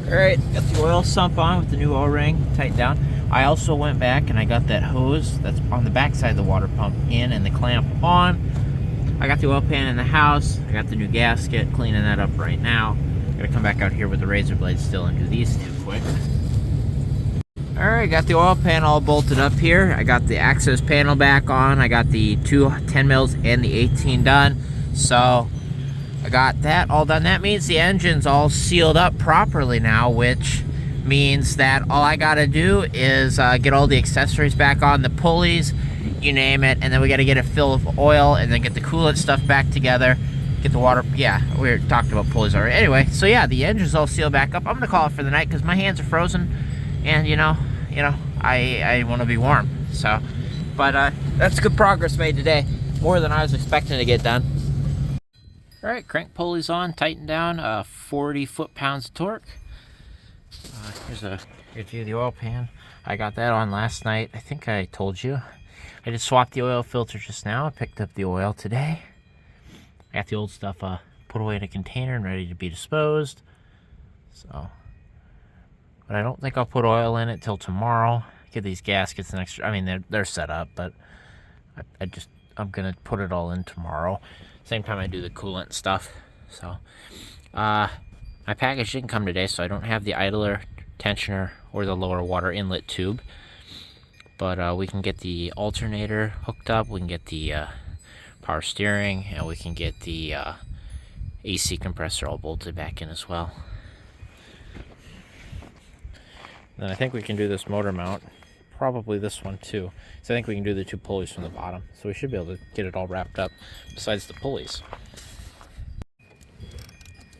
Alright, got the oil sump on with the new O-ring tightened down. I also went back and I got that hose that's on the back side of the water pump in and the clamp on. I got the oil pan in the house. I got the new gasket, cleaning that up right now. Gotta come back out here with the razor blade still and do these two quick. Alright, got the oil pan all bolted up here. I got the access panel back on. I got the 2 10 mils and the 18 done. So I got that all done. That means the engine's all sealed up properly now, which means that all I gotta do is get all the accessories back on, the pulleys, you name it, and then we gotta get a fill of oil and then get the coolant stuff back together, get the water. Yeah, we were talking about pulleys already. Anyway, so yeah, the engine's all sealed back up. I'm gonna call it for the night because my hands are frozen, and you know, I want to be warm. So, but that's good progress made today, more than I was expecting to get done. All right, crank pulleys on, tightened down, 40 foot-pounds of torque. Here's a good view of the oil pan. I got that on last night. I think I told you. I just swapped the oil filter just now. I picked up the oil today. I got the old stuff put away in a container and ready to be disposed. So, but I don't think I'll put oil in it till tomorrow. Get these gaskets an extra. I mean, they're set up, but I'm gonna put it all in tomorrow. Same time I do the coolant stuff. So, my package didn't come today, so I don't have the idler, tensioner, or the lower water inlet tube. But we can get the alternator hooked up. We can get the power steering, and we can get the AC compressor all bolted back in as well. Then I think we can do this motor mount, probably this one too. So I think we can do the 2 pulleys from the bottom. So we should be able to get it all wrapped up besides the pulleys.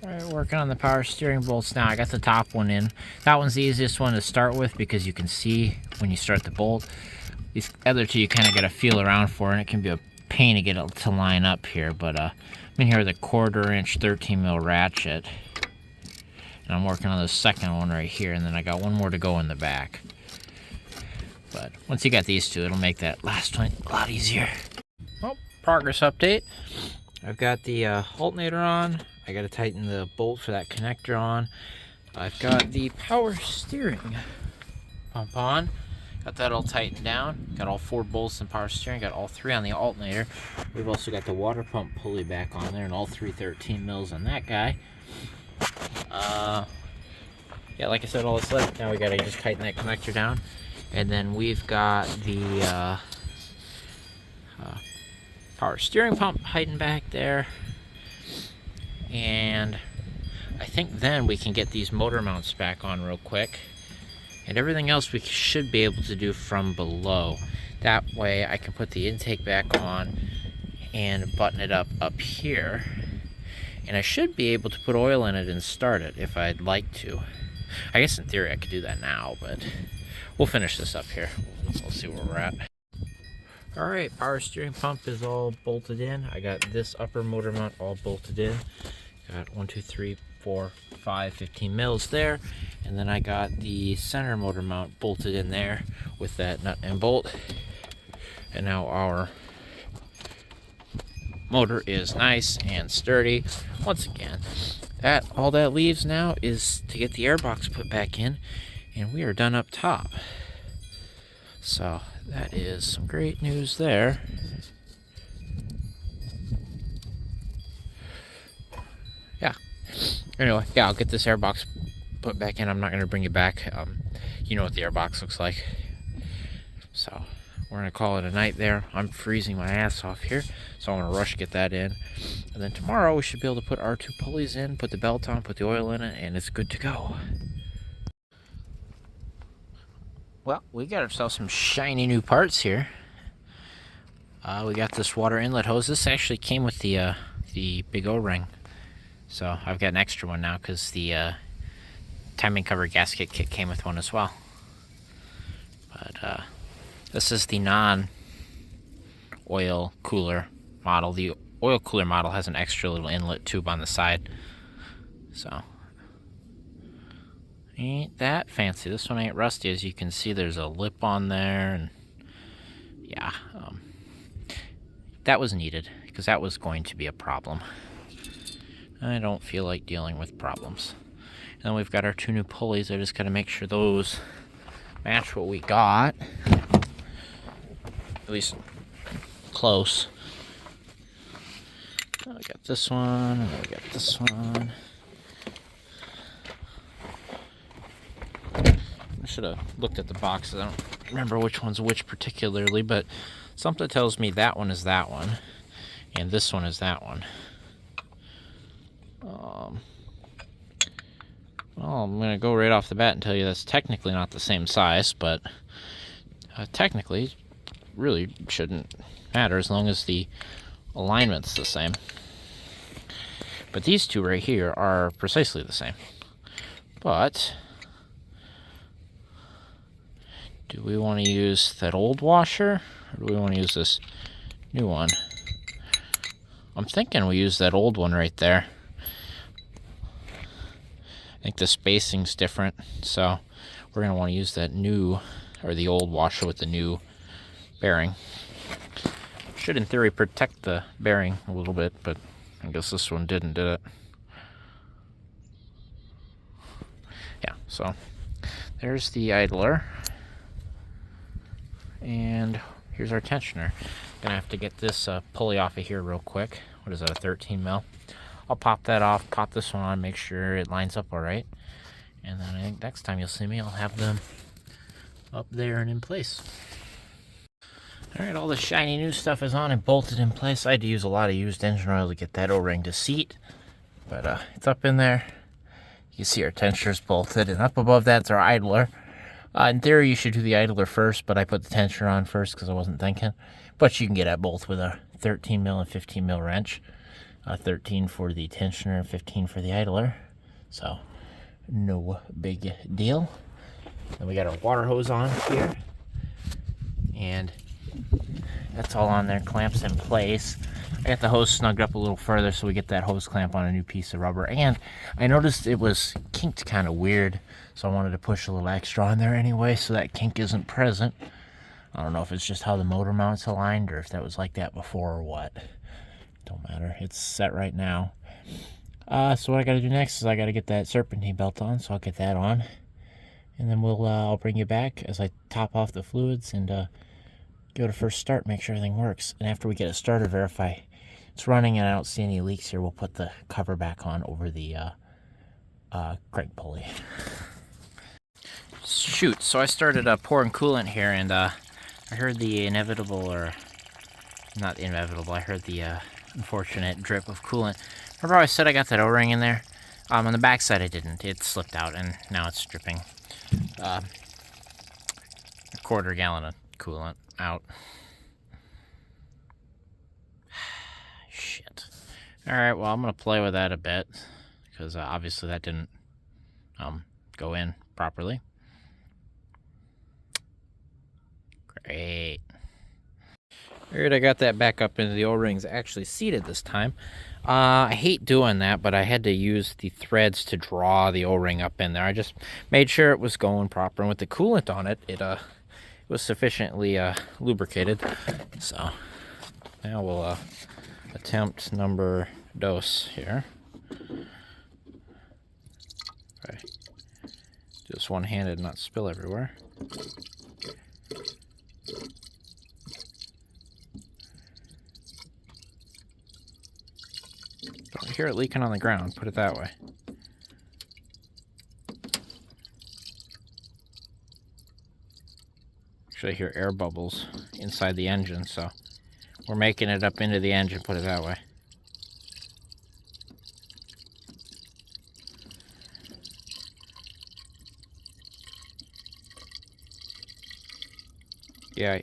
Alright, working on the power steering bolts now. I got the top one in. That one's the easiest one to start with because you can see when you start the bolt. These other two you kind of got to feel around for, and it can be a pain to get it to line up here. But I'm in here with a 1/4 inch 13 mil ratchet. And I'm working on the second one right here, and then I got one more to go in the back. But once you got these two, it'll make that last one a lot easier. Oh, progress update. I've got the alternator on. I got to tighten the bolt for that connector on. I've got the power steering pump on. Got that all tightened down. Got all 4 bolts in power steering. Got all 3 on the alternator. We've also got the water pump pulley back on there, and all 3 13 mils on that guy. Yeah, like I said, all this left. Now we gotta just tighten that connector down, and then we've got the power steering pump tightened back there, and I think then we can get these motor mounts back on real quick, and everything else we should be able to do from below. That way I can put the intake back on and button it up here. And I should be able to put oil in it and start it if I'd like to. I guess in theory I could do that now, but we'll finish this up here. We'll see where we're at. Alright, power steering pump is all bolted in. I got this upper motor mount all bolted in. Got 1, 2, 3, 4, 5, 15 mils there. And then I got the center motor mount bolted in there with that nut and bolt. And now our motor is nice and sturdy. Once again, all that leaves now is to get the airbox put back in, and we are done up top. So that is some great news there. Anyway, yeah, I'll get this airbox put back in. I'm not going to bring it back. You know what the airbox looks like. So we're going to call it a night there. I'm freezing my ass off here, so I'm going to rush to get that in. And then tomorrow we should be able to put our 2 pulleys in, put the belt on, put the oil in it, and it's good to go. Well, we got ourselves some shiny new parts here. We got this water inlet hose. This actually came with the big O-ring. So I've got an extra one now because the timing cover gasket kit came with one as well. But this is the non-oil cooler model. The oil cooler model has an extra little inlet tube on the side. So ain't that fancy. This one ain't rusty. As you can see, there's a lip on there, and yeah, that was needed because that was going to be a problem. I don't feel like dealing with problems. And then we've got our 2 new pulleys. I just got to make sure those match what we got. At least close. I got this one, and I got this one. I should have looked at the boxes. I don't remember which one's which particularly, but something tells me that one is that one, and this one is that one. Well, I'm going to go right off the bat and tell you that's technically not the same size, but technically really shouldn't matter as long as the alignment's the same. But these 2 right here are precisely the same. But do we want to use that old washer, or do we want to use this new one? I'm thinking we use that old one right there. I think the spacing's different, so we're going to want to use that new, or the old washer with the new bearing. Should, in theory, protect the bearing a little bit, but I guess this one did it? Yeah, so there's the idler. And here's our tensioner. Gonna have to get this pulley off of here real quick. What is that, a 13 mil? I'll pop that off, pop this one on, make sure it lines up all right. And then I think next time you'll see me, I'll have them up there and in place. All right, all the shiny new stuff is on and bolted in place. I had to use a lot of used engine oil to get that O-ring to seat, but it's up in there. You can see our tensioner's bolted, and up above that's our idler. In theory, you should do the idler first, but I put the tensioner on first because I wasn't thinking. But you can get at both with a 13 mil and 15 mil wrench. 13 for the tensioner and 15 for the idler. So, no big deal. Then we got our water hose on here. And that's all on there, clamps in place. I got the hose snugged up a little further so we get that hose clamp on a new piece of rubber. And I noticed it was kinked kind of weird, so I wanted to push a little extra on there anyway so that kink isn't present. I don't know if it's just how the motor mount's aligned or if that was like that before or what. Don't matter, it's set right now. So what I gotta do next is I gotta get that serpentine belt on, so I'll get that on. And then I'll bring you back as I top off the fluids and give it a first start, make sure everything works. And after we get it started, verify it's running and I don't see any leaks here, we'll put the cover back on over the crank pulley. Shoot, so I started pouring coolant here, and I heard the inevitable, or not inevitable, I heard the unfortunate drip of coolant. Remember how I said I got that O-ring in there? On the back side I didn't. It slipped out and now it's dripping a quarter gallon of coolant out. Shit. Alright, well I'm going to play with that a bit because obviously that didn't go in properly. Great. Alright, I got that back up into the O-rings actually seated this time. I hate doing that, but I had to use the threads to draw the O-ring up in there. I just made sure it was going proper, and with the coolant on it, it was sufficiently lubricated. So now we'll attempt number dos here. Okay. Do this one-handed, not spill everywhere. Don't hear it leaking on the ground, put it that way. Actually, I hear air bubbles inside the engine, so we're making it up into the engine, put it that way. Yeah,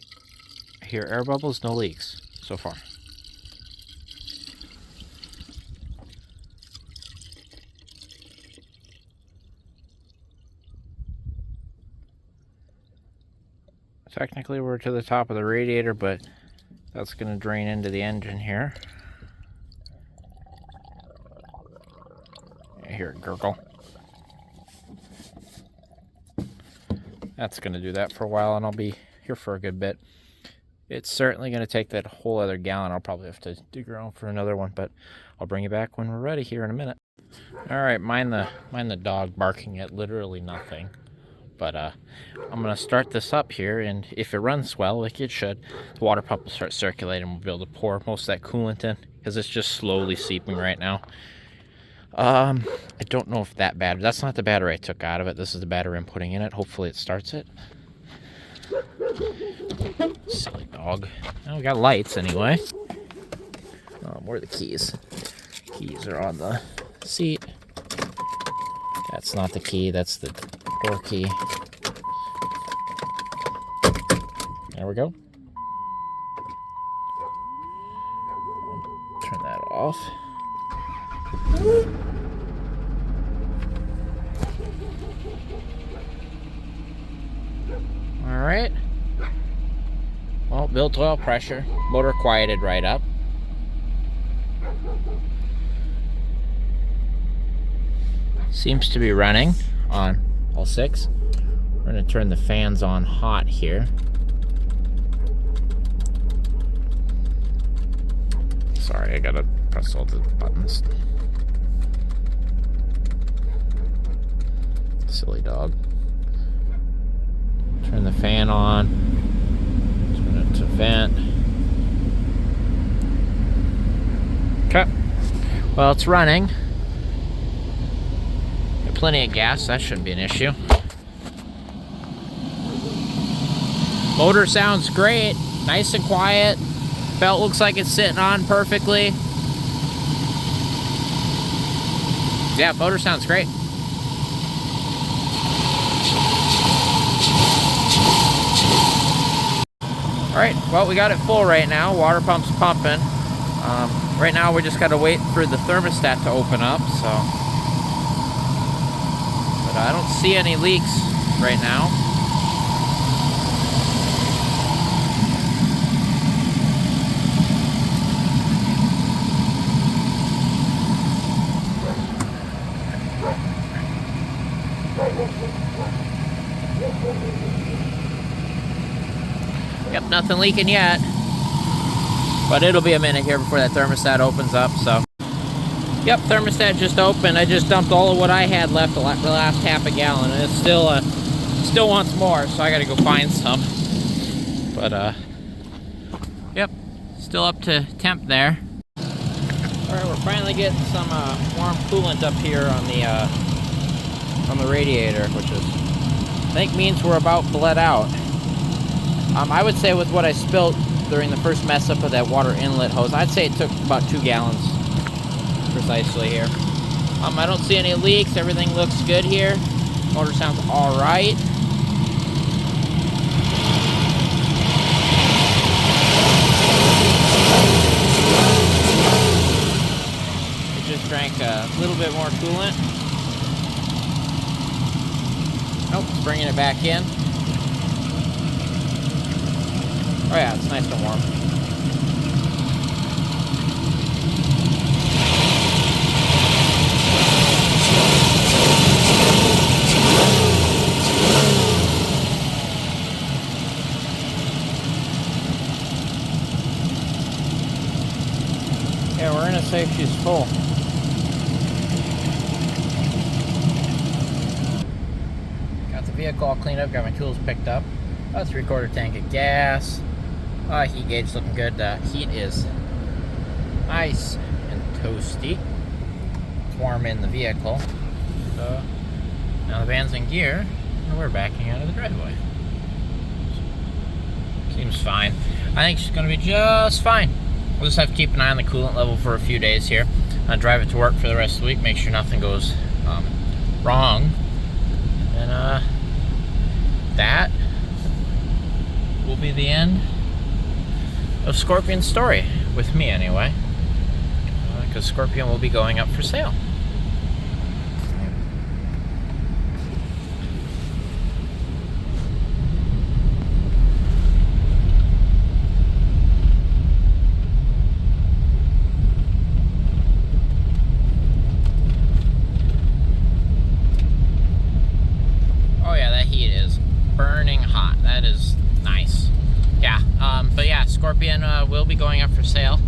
I hear air bubbles, no leaks so far. Technically, we're to the top of the radiator, but that's going to drain into the engine here. I hear it gurgle. That's going to do that for a while, and I'll be here for a good bit. It's certainly going to take that whole other gallon. I'll probably have to dig around for another one, but I'll bring you back when we're ready here in a minute. All right, mind the dog barking at literally nothing. But I'm going to start this up here, and if it runs well, like it should, the water pump will start circulating. We'll be able to pour most of that coolant in, because it's just slowly seeping right now. I don't know if that battery, that's not the battery I took out of it. This is the battery I'm putting in it. Hopefully it starts it. Silly dog. Well, we got lights anyway. Where are the keys? Keys are on the seat. That's not the key, that's the door key. There we go. Turn that off. All right. Well, built oil pressure. Motor quieted right up. Seems to be running on all 6. We're going to turn the fans on hot here. Sorry, I gotta press all the buttons. Silly dog. Turn the fan on. Turn it to vent. Okay. Well, it's running. Got plenty of gas, that shouldn't be an issue. Motor sounds great, nice and quiet. Belt looks like it's sitting on perfectly. Yeah, motor sounds great. Alright, well, we got it full right now. Water pump's pumping. Right now we just gotta wait for the thermostat to open up, so. But I don't see any leaks right now. Yep, nothing leaking yet. But it'll be a minute here before that thermostat opens up, so. Yep, thermostat just opened. I just dumped all of what I had left, the last half a gallon, and it still wants more, so I gotta go find some. But, yep, still up to temp there. Alright, we're finally getting some warm coolant up here on the radiator, which is, I think means we're about bled out. I would say with what I spilt during the first mess up of that water inlet hose, I'd say it took about 2 gallons precisely here. I don't see any leaks. Everything looks good here. Motor sounds all right. It just drank a little bit more coolant. Nope, bringing it back in. Oh yeah, it's nice and warm. Yeah, we're gonna say she's full. Got the vehicle all cleaned up, got my tools picked up. About 3/4 tank of gas. Heat gauge looking good. Heat is nice and toasty. It's warm in the vehicle. Now the van's in gear, and we're backing out of the driveway. Seems fine. I think she's going to be just fine. We'll just have to keep an eye on the coolant level for a few days here. Drive it to work for the rest of the week, make sure nothing goes wrong. And that will be the end of Scorpion's story, with me anyway. Because Scorpion will be going up for sale. But yeah, Scorpion will be going up for sale.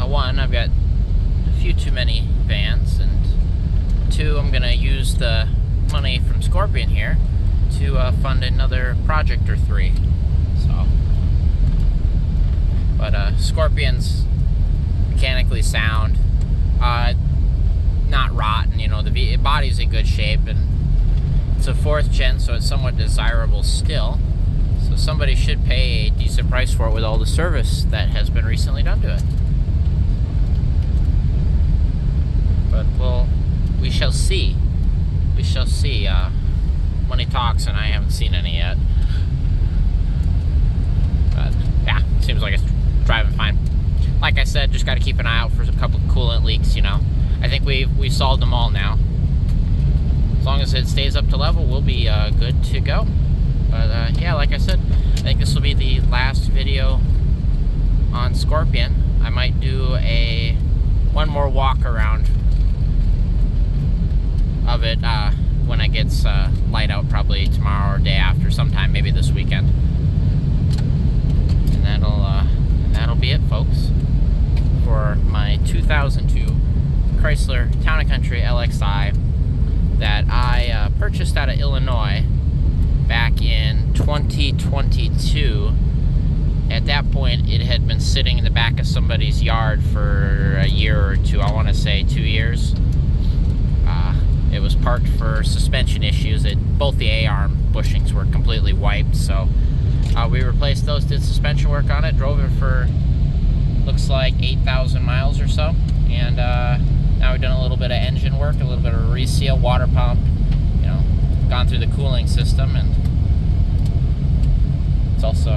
One, I've got a few too many vans, and two, I'm gonna use the money from Scorpion here to fund another project or three. So, but Scorpion's mechanically sound, not rotten. You know, the body's in good shape, and it's a 4th gen, so it's somewhat desirable still. So somebody should pay a decent price for it with all the service that has been recently done to it. But we shall see. We shall see. Money talks, and I haven't seen any yet. But yeah, seems like it's driving fine. Like I said, just got to keep an eye out for a couple of coolant leaks. You know, I think we've solved them all now. As long as it stays up to level, we'll be good to go. But yeah, like I said, I think this will be the last video on Scorpion. I might do one more walk around of it when it gets light out, probably tomorrow or day after, sometime, maybe this weekend. And that'll be it, folks, for my 2002 Chrysler Town Country LXi that I purchased out of Illinois back in 2022. At that point, it had been sitting in the back of somebody's yard for a year or two. I want to say 2 years. It was parked for suspension issues. Both the A-arm bushings were completely wiped, so we replaced those, did suspension work on it, drove it for, looks like 8,000 miles or so, and now we've done a little bit of engine work, a little bit of reseal, water pump, you know, gone through the cooling system, and it's also,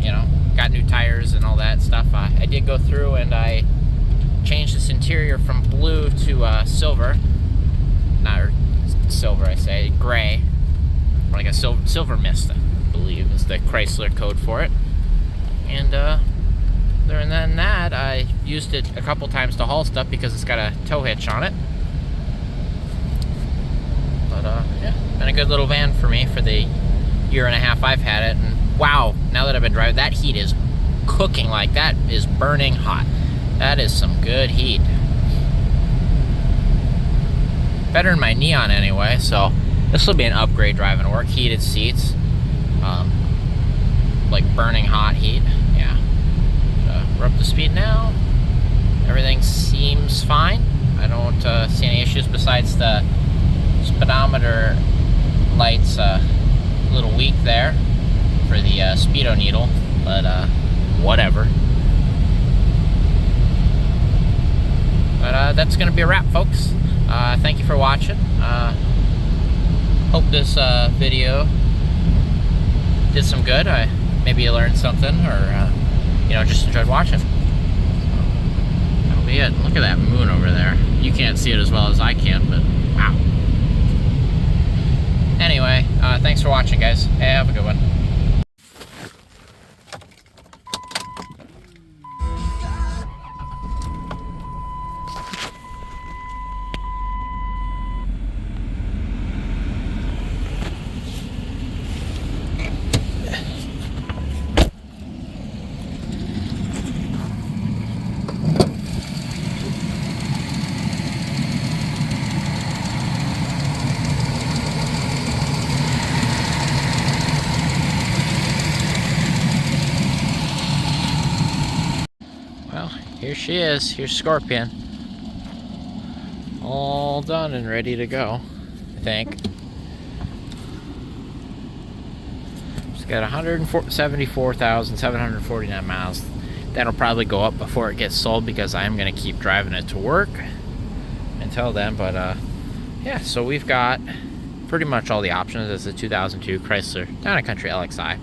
you know, got new tires and all that stuff. I did go through and I changed this interior from blue to silver. Not silver, I say, gray. Or like a silver mist, I believe is the Chrysler code for it. And other than that, I used it a couple times to haul stuff because it's got a tow hitch on it. But yeah, been a good little van for me for the year and a half I've had it. And wow, now that I've been driving, that heat is cooking. Like, that is burning hot. That is some good heat. Better than my Neon anyway, so this will be an upgrade driving to work. Heated seats, like burning hot heat. Yeah. We're up to speed now. Everything seems fine. I don't see any issues besides the speedometer lights a little weak there for the speedo needle, but whatever. But that's gonna be a wrap, folks. Thank you for watching. Hope this video did some good. Maybe you learned something, or you know, just enjoyed watching. So, that'll be it. Look at that moon over there. You can't see it as well as I can, but wow. Anyway, thanks for watching, guys. Hey, have a good one. Here she is. Here's Scorpion. All done and ready to go, I think. It's got 174,749 miles. That'll probably go up before it gets sold because I'm going to keep driving it to work until then. But yeah, so we've got pretty much all the options. It's a 2002 Chrysler Town Country LXi.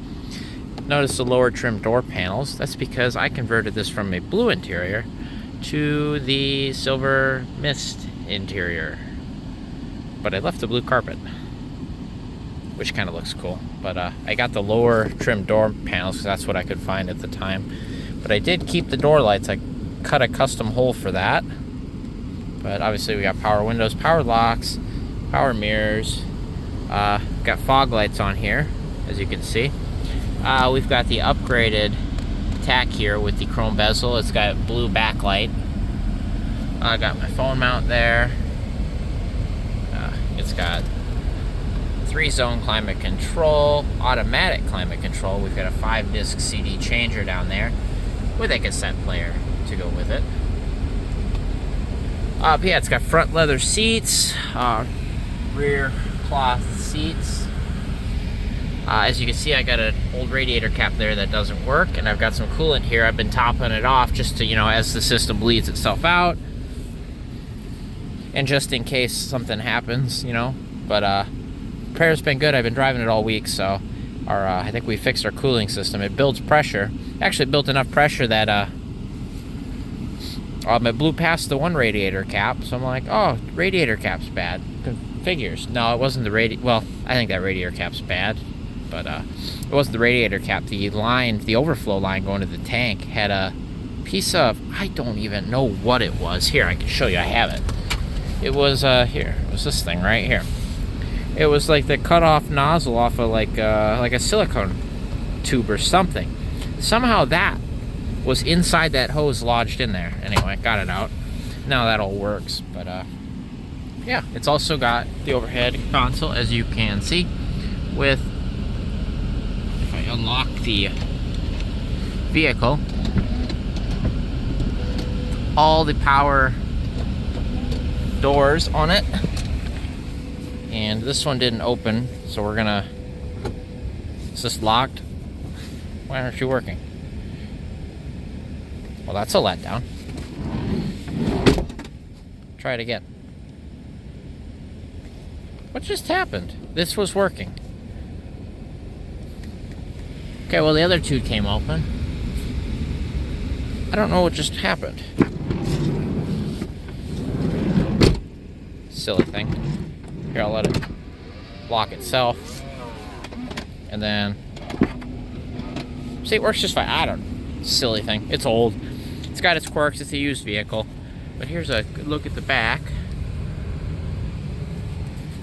Notice the lower trim door panels. That's because I converted this from a blue interior to the silver mist interior. But I left the blue carpet, which kind of looks cool. But I got the lower trim door panels because that's what I could find at the time. But I did keep the door lights. I cut a custom hole for that. But obviously we got power windows, power locks, power mirrors. Got fog lights on here, as you can see. We've got the upgraded tack here with the chrome bezel. It's got blue backlight. I got my phone mount there. It's got 3-zone climate control, automatic climate control. We've got a 5-disc CD changer down there with a cassette player to go with it. Yeah, it's got front leather seats, rear cloth seats. As you can see, I got an old radiator cap there that doesn't work, and I've got some coolant here. I've been topping it off just to, as the system bleeds itself out, and just in case something happens, But repair's been good. I've been driving it all week, so I think we fixed our cooling system. It builds pressure. Actually, it built enough pressure that it blew past the one radiator cap. So I'm like, oh, radiator cap's bad. Figures. No, it wasn't the radiator. Well, I think that radiator cap's bad, but it wasn't the radiator cap. The line, the overflow line going to the tank had a piece of, I don't even know what it was. Here, I can show you. I have it. It was here. It was this thing right here. It was like the cut-off nozzle off of like a silicone tube or something. Somehow that was inside that hose, lodged in there. Anyway, got it out. Now that all works. But yeah, it's also got the overhead console, as you can see, with, if I unlock the vehicle, all the power doors on it. And this one didn't open, so we're gonna, is this locked? Why aren't you working? Well, that's a letdown. Try it again. What just happened? This was working. Okay, well, the other two came open. I don't know what just happened. Silly thing. Here, I'll let it lock itself. And then, see, it works just fine. I don't know. Silly thing. It's old. It's got its quirks. It's a used vehicle. But here's a good look at the back.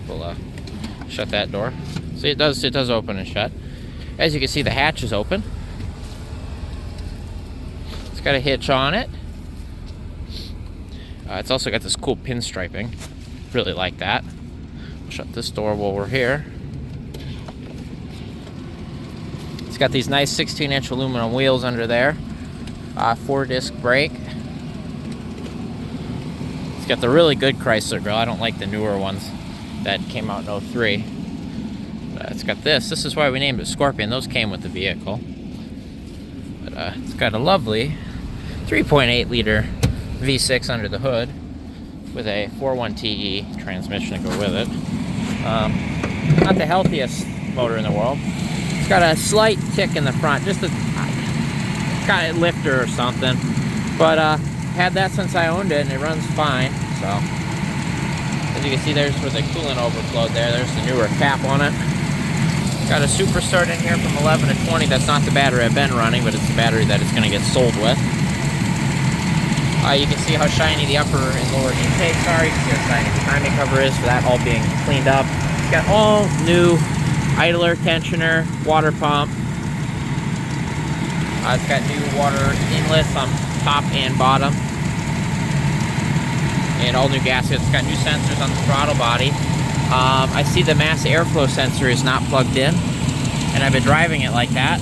We'll shut that door. See, it does open and shut. As you can see, the hatch is open. It's got a hitch on it. It's also got this cool pinstriping. Really like that. I'll shut this door while we're here. It's got these nice 16-inch aluminum wheels under there. 4-disc brake. It's got the really good Chrysler grill. I don't like the newer ones that came out in 03. It's got this. This is why we named it Scorpion. Those came with the vehicle. But it's got a lovely 3.8 liter V6 under the hood with a 4.1 TE transmission to go with it. Not the healthiest motor in the world. It's got a slight tick in the front, just a kind of lifter or something. But had that since I owned it, and it runs fine. So as you can see, there's where the coolant overflowed there. There's the newer cap on it. Got a Super Start in here from 11 to 20. That's not the battery I've been running, but it's the battery that it's going to get sold with. You can see how shiny the upper and lower intakes are. You can see how shiny the timing cover is for that all being cleaned up. It's got all new idler, tensioner, water pump. It's got new water inlets on top and bottom. And all new gaskets. It's got new sensors on the throttle body. I see the mass airflow sensor is not plugged in, and I've been driving it like that.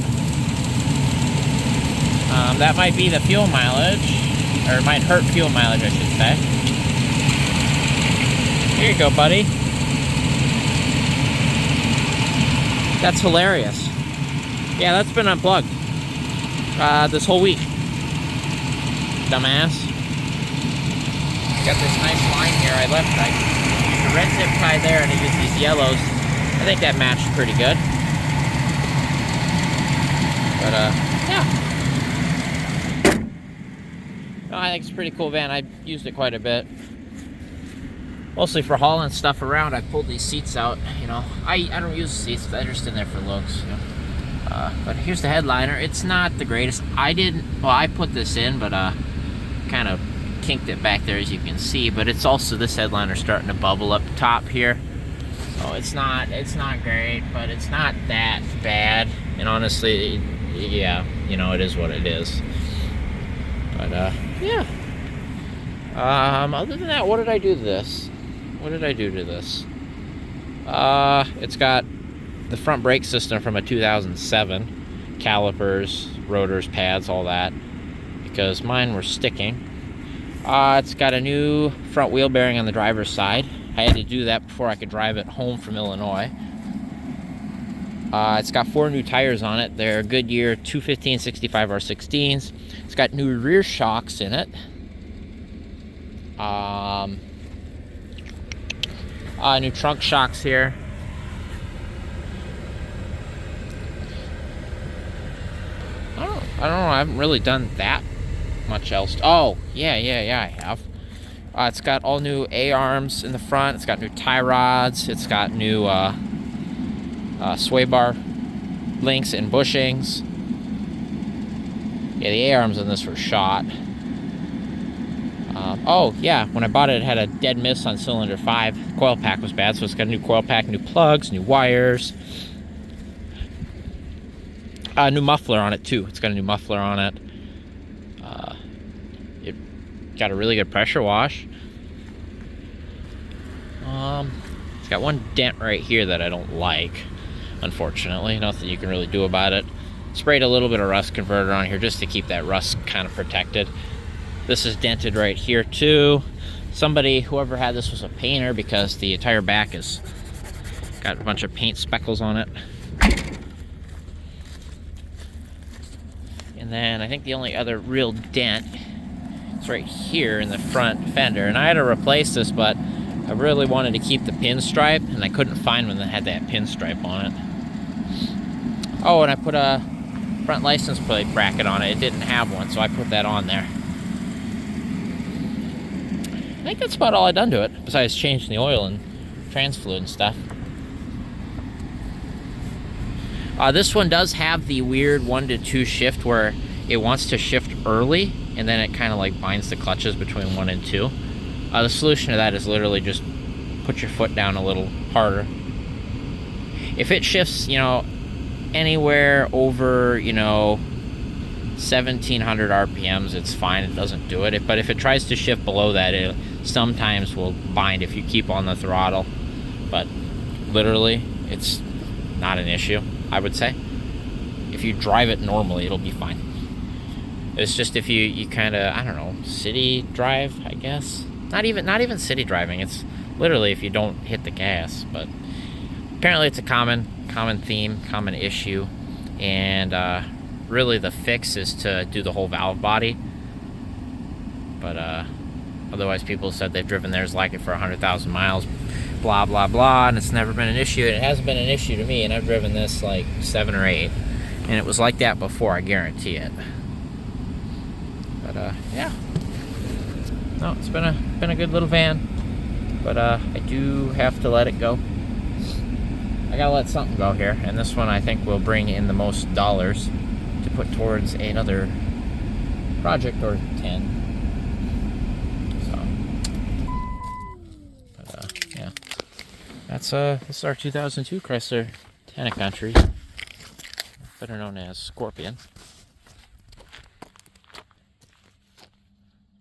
That might be the fuel mileage, or it might hurt fuel mileage, I should say. Here you go, buddy. That's hilarious. Yeah, that's been unplugged this whole week. Dumbass. Got this nice line here. I used the red zip tie there, and I used these yellows. I think that matched pretty good. But yeah. No, I think it's a pretty cool van. I used it quite a bit. Mostly for hauling stuff around. I pulled these seats out, you know. I don't use the seats, they're just in there for looks, you know. But here's the headliner. It's not the greatest. I put this in, but kind of kinked it back there, as you can see. But it's also, this headliner starting to bubble up top here. So it's not great, but it's not that bad. And honestly, yeah, you know, it is what it is. But yeah. Other than that, what did I do to this? It's got the front brake system from a 2007. Calipers, rotors, pads, all that. Because mine were sticking. It's got a new front wheel bearing on the driver's side. I had to do that before I could drive it home from Illinois. It's got 4 new tires on it. They're Goodyear 215 65R16s. It's got new rear shocks in it. New trunk shocks here. I don't know. I haven't really done that much else. Oh, yeah, I have. It's got all new A-arms in the front. It's got new tie rods. It's got new sway bar links and bushings. Yeah, the A-arms in this were shot. Oh, yeah, when I bought it, it had a dead miss on cylinder 5. The coil pack was bad, so it's got a new coil pack, new plugs, new wires. New muffler on it, too. It's got a new muffler on it. It got a really good pressure wash. It's got one dent right here that I don't like, unfortunately. Nothing you can really do about it. Sprayed a little bit of rust converter on here just to keep that rust kind of protected. This is dented right here too. Whoever had this was a painter, because the entire back has got a bunch of paint speckles on it. And then I think the only other real dent is right here in the front fender. And I had to replace this, but I really wanted to keep the pinstripe, and I couldn't find one that had that pinstripe on it. Oh, and I put a front license plate bracket on it. It didn't have one, so I put that on there. I think that's about all I've done to it, besides changing the oil and trans fluid and stuff. This one does have the weird 1-to-2 shift where it wants to shift early, and then it kind of like binds the clutches between 1 and 2. The solution to that is literally just put your foot down a little harder. If it shifts, you know, anywhere over, you know, 1700 RPMs, it's fine, it doesn't do it. But if it tries to shift below that, it sometimes will bind if you keep on the throttle. But literally, it's not an issue, I would say. If you drive it normally, it'll be fine. It's just if you kind of, I don't know, city drive, I guess. Not even city driving. It's literally if you don't hit the gas. But apparently it's a common theme, common issue. And really the fix is to do the whole valve body. But otherwise people said they've driven theirs like it for 100,000 miles, blah blah blah, and it's never been an issue. And it hasn't been an issue to me, and I've driven this like 7 or 8, and it was like that before, I guarantee it. But yeah, no, it's been a good little van, but I do have to let it go. I gotta let something go here, and this one I think will bring in the most dollars to put towards another project or 10. Yeah, this is our 2002 Chrysler Town Country, better known as Scorpion.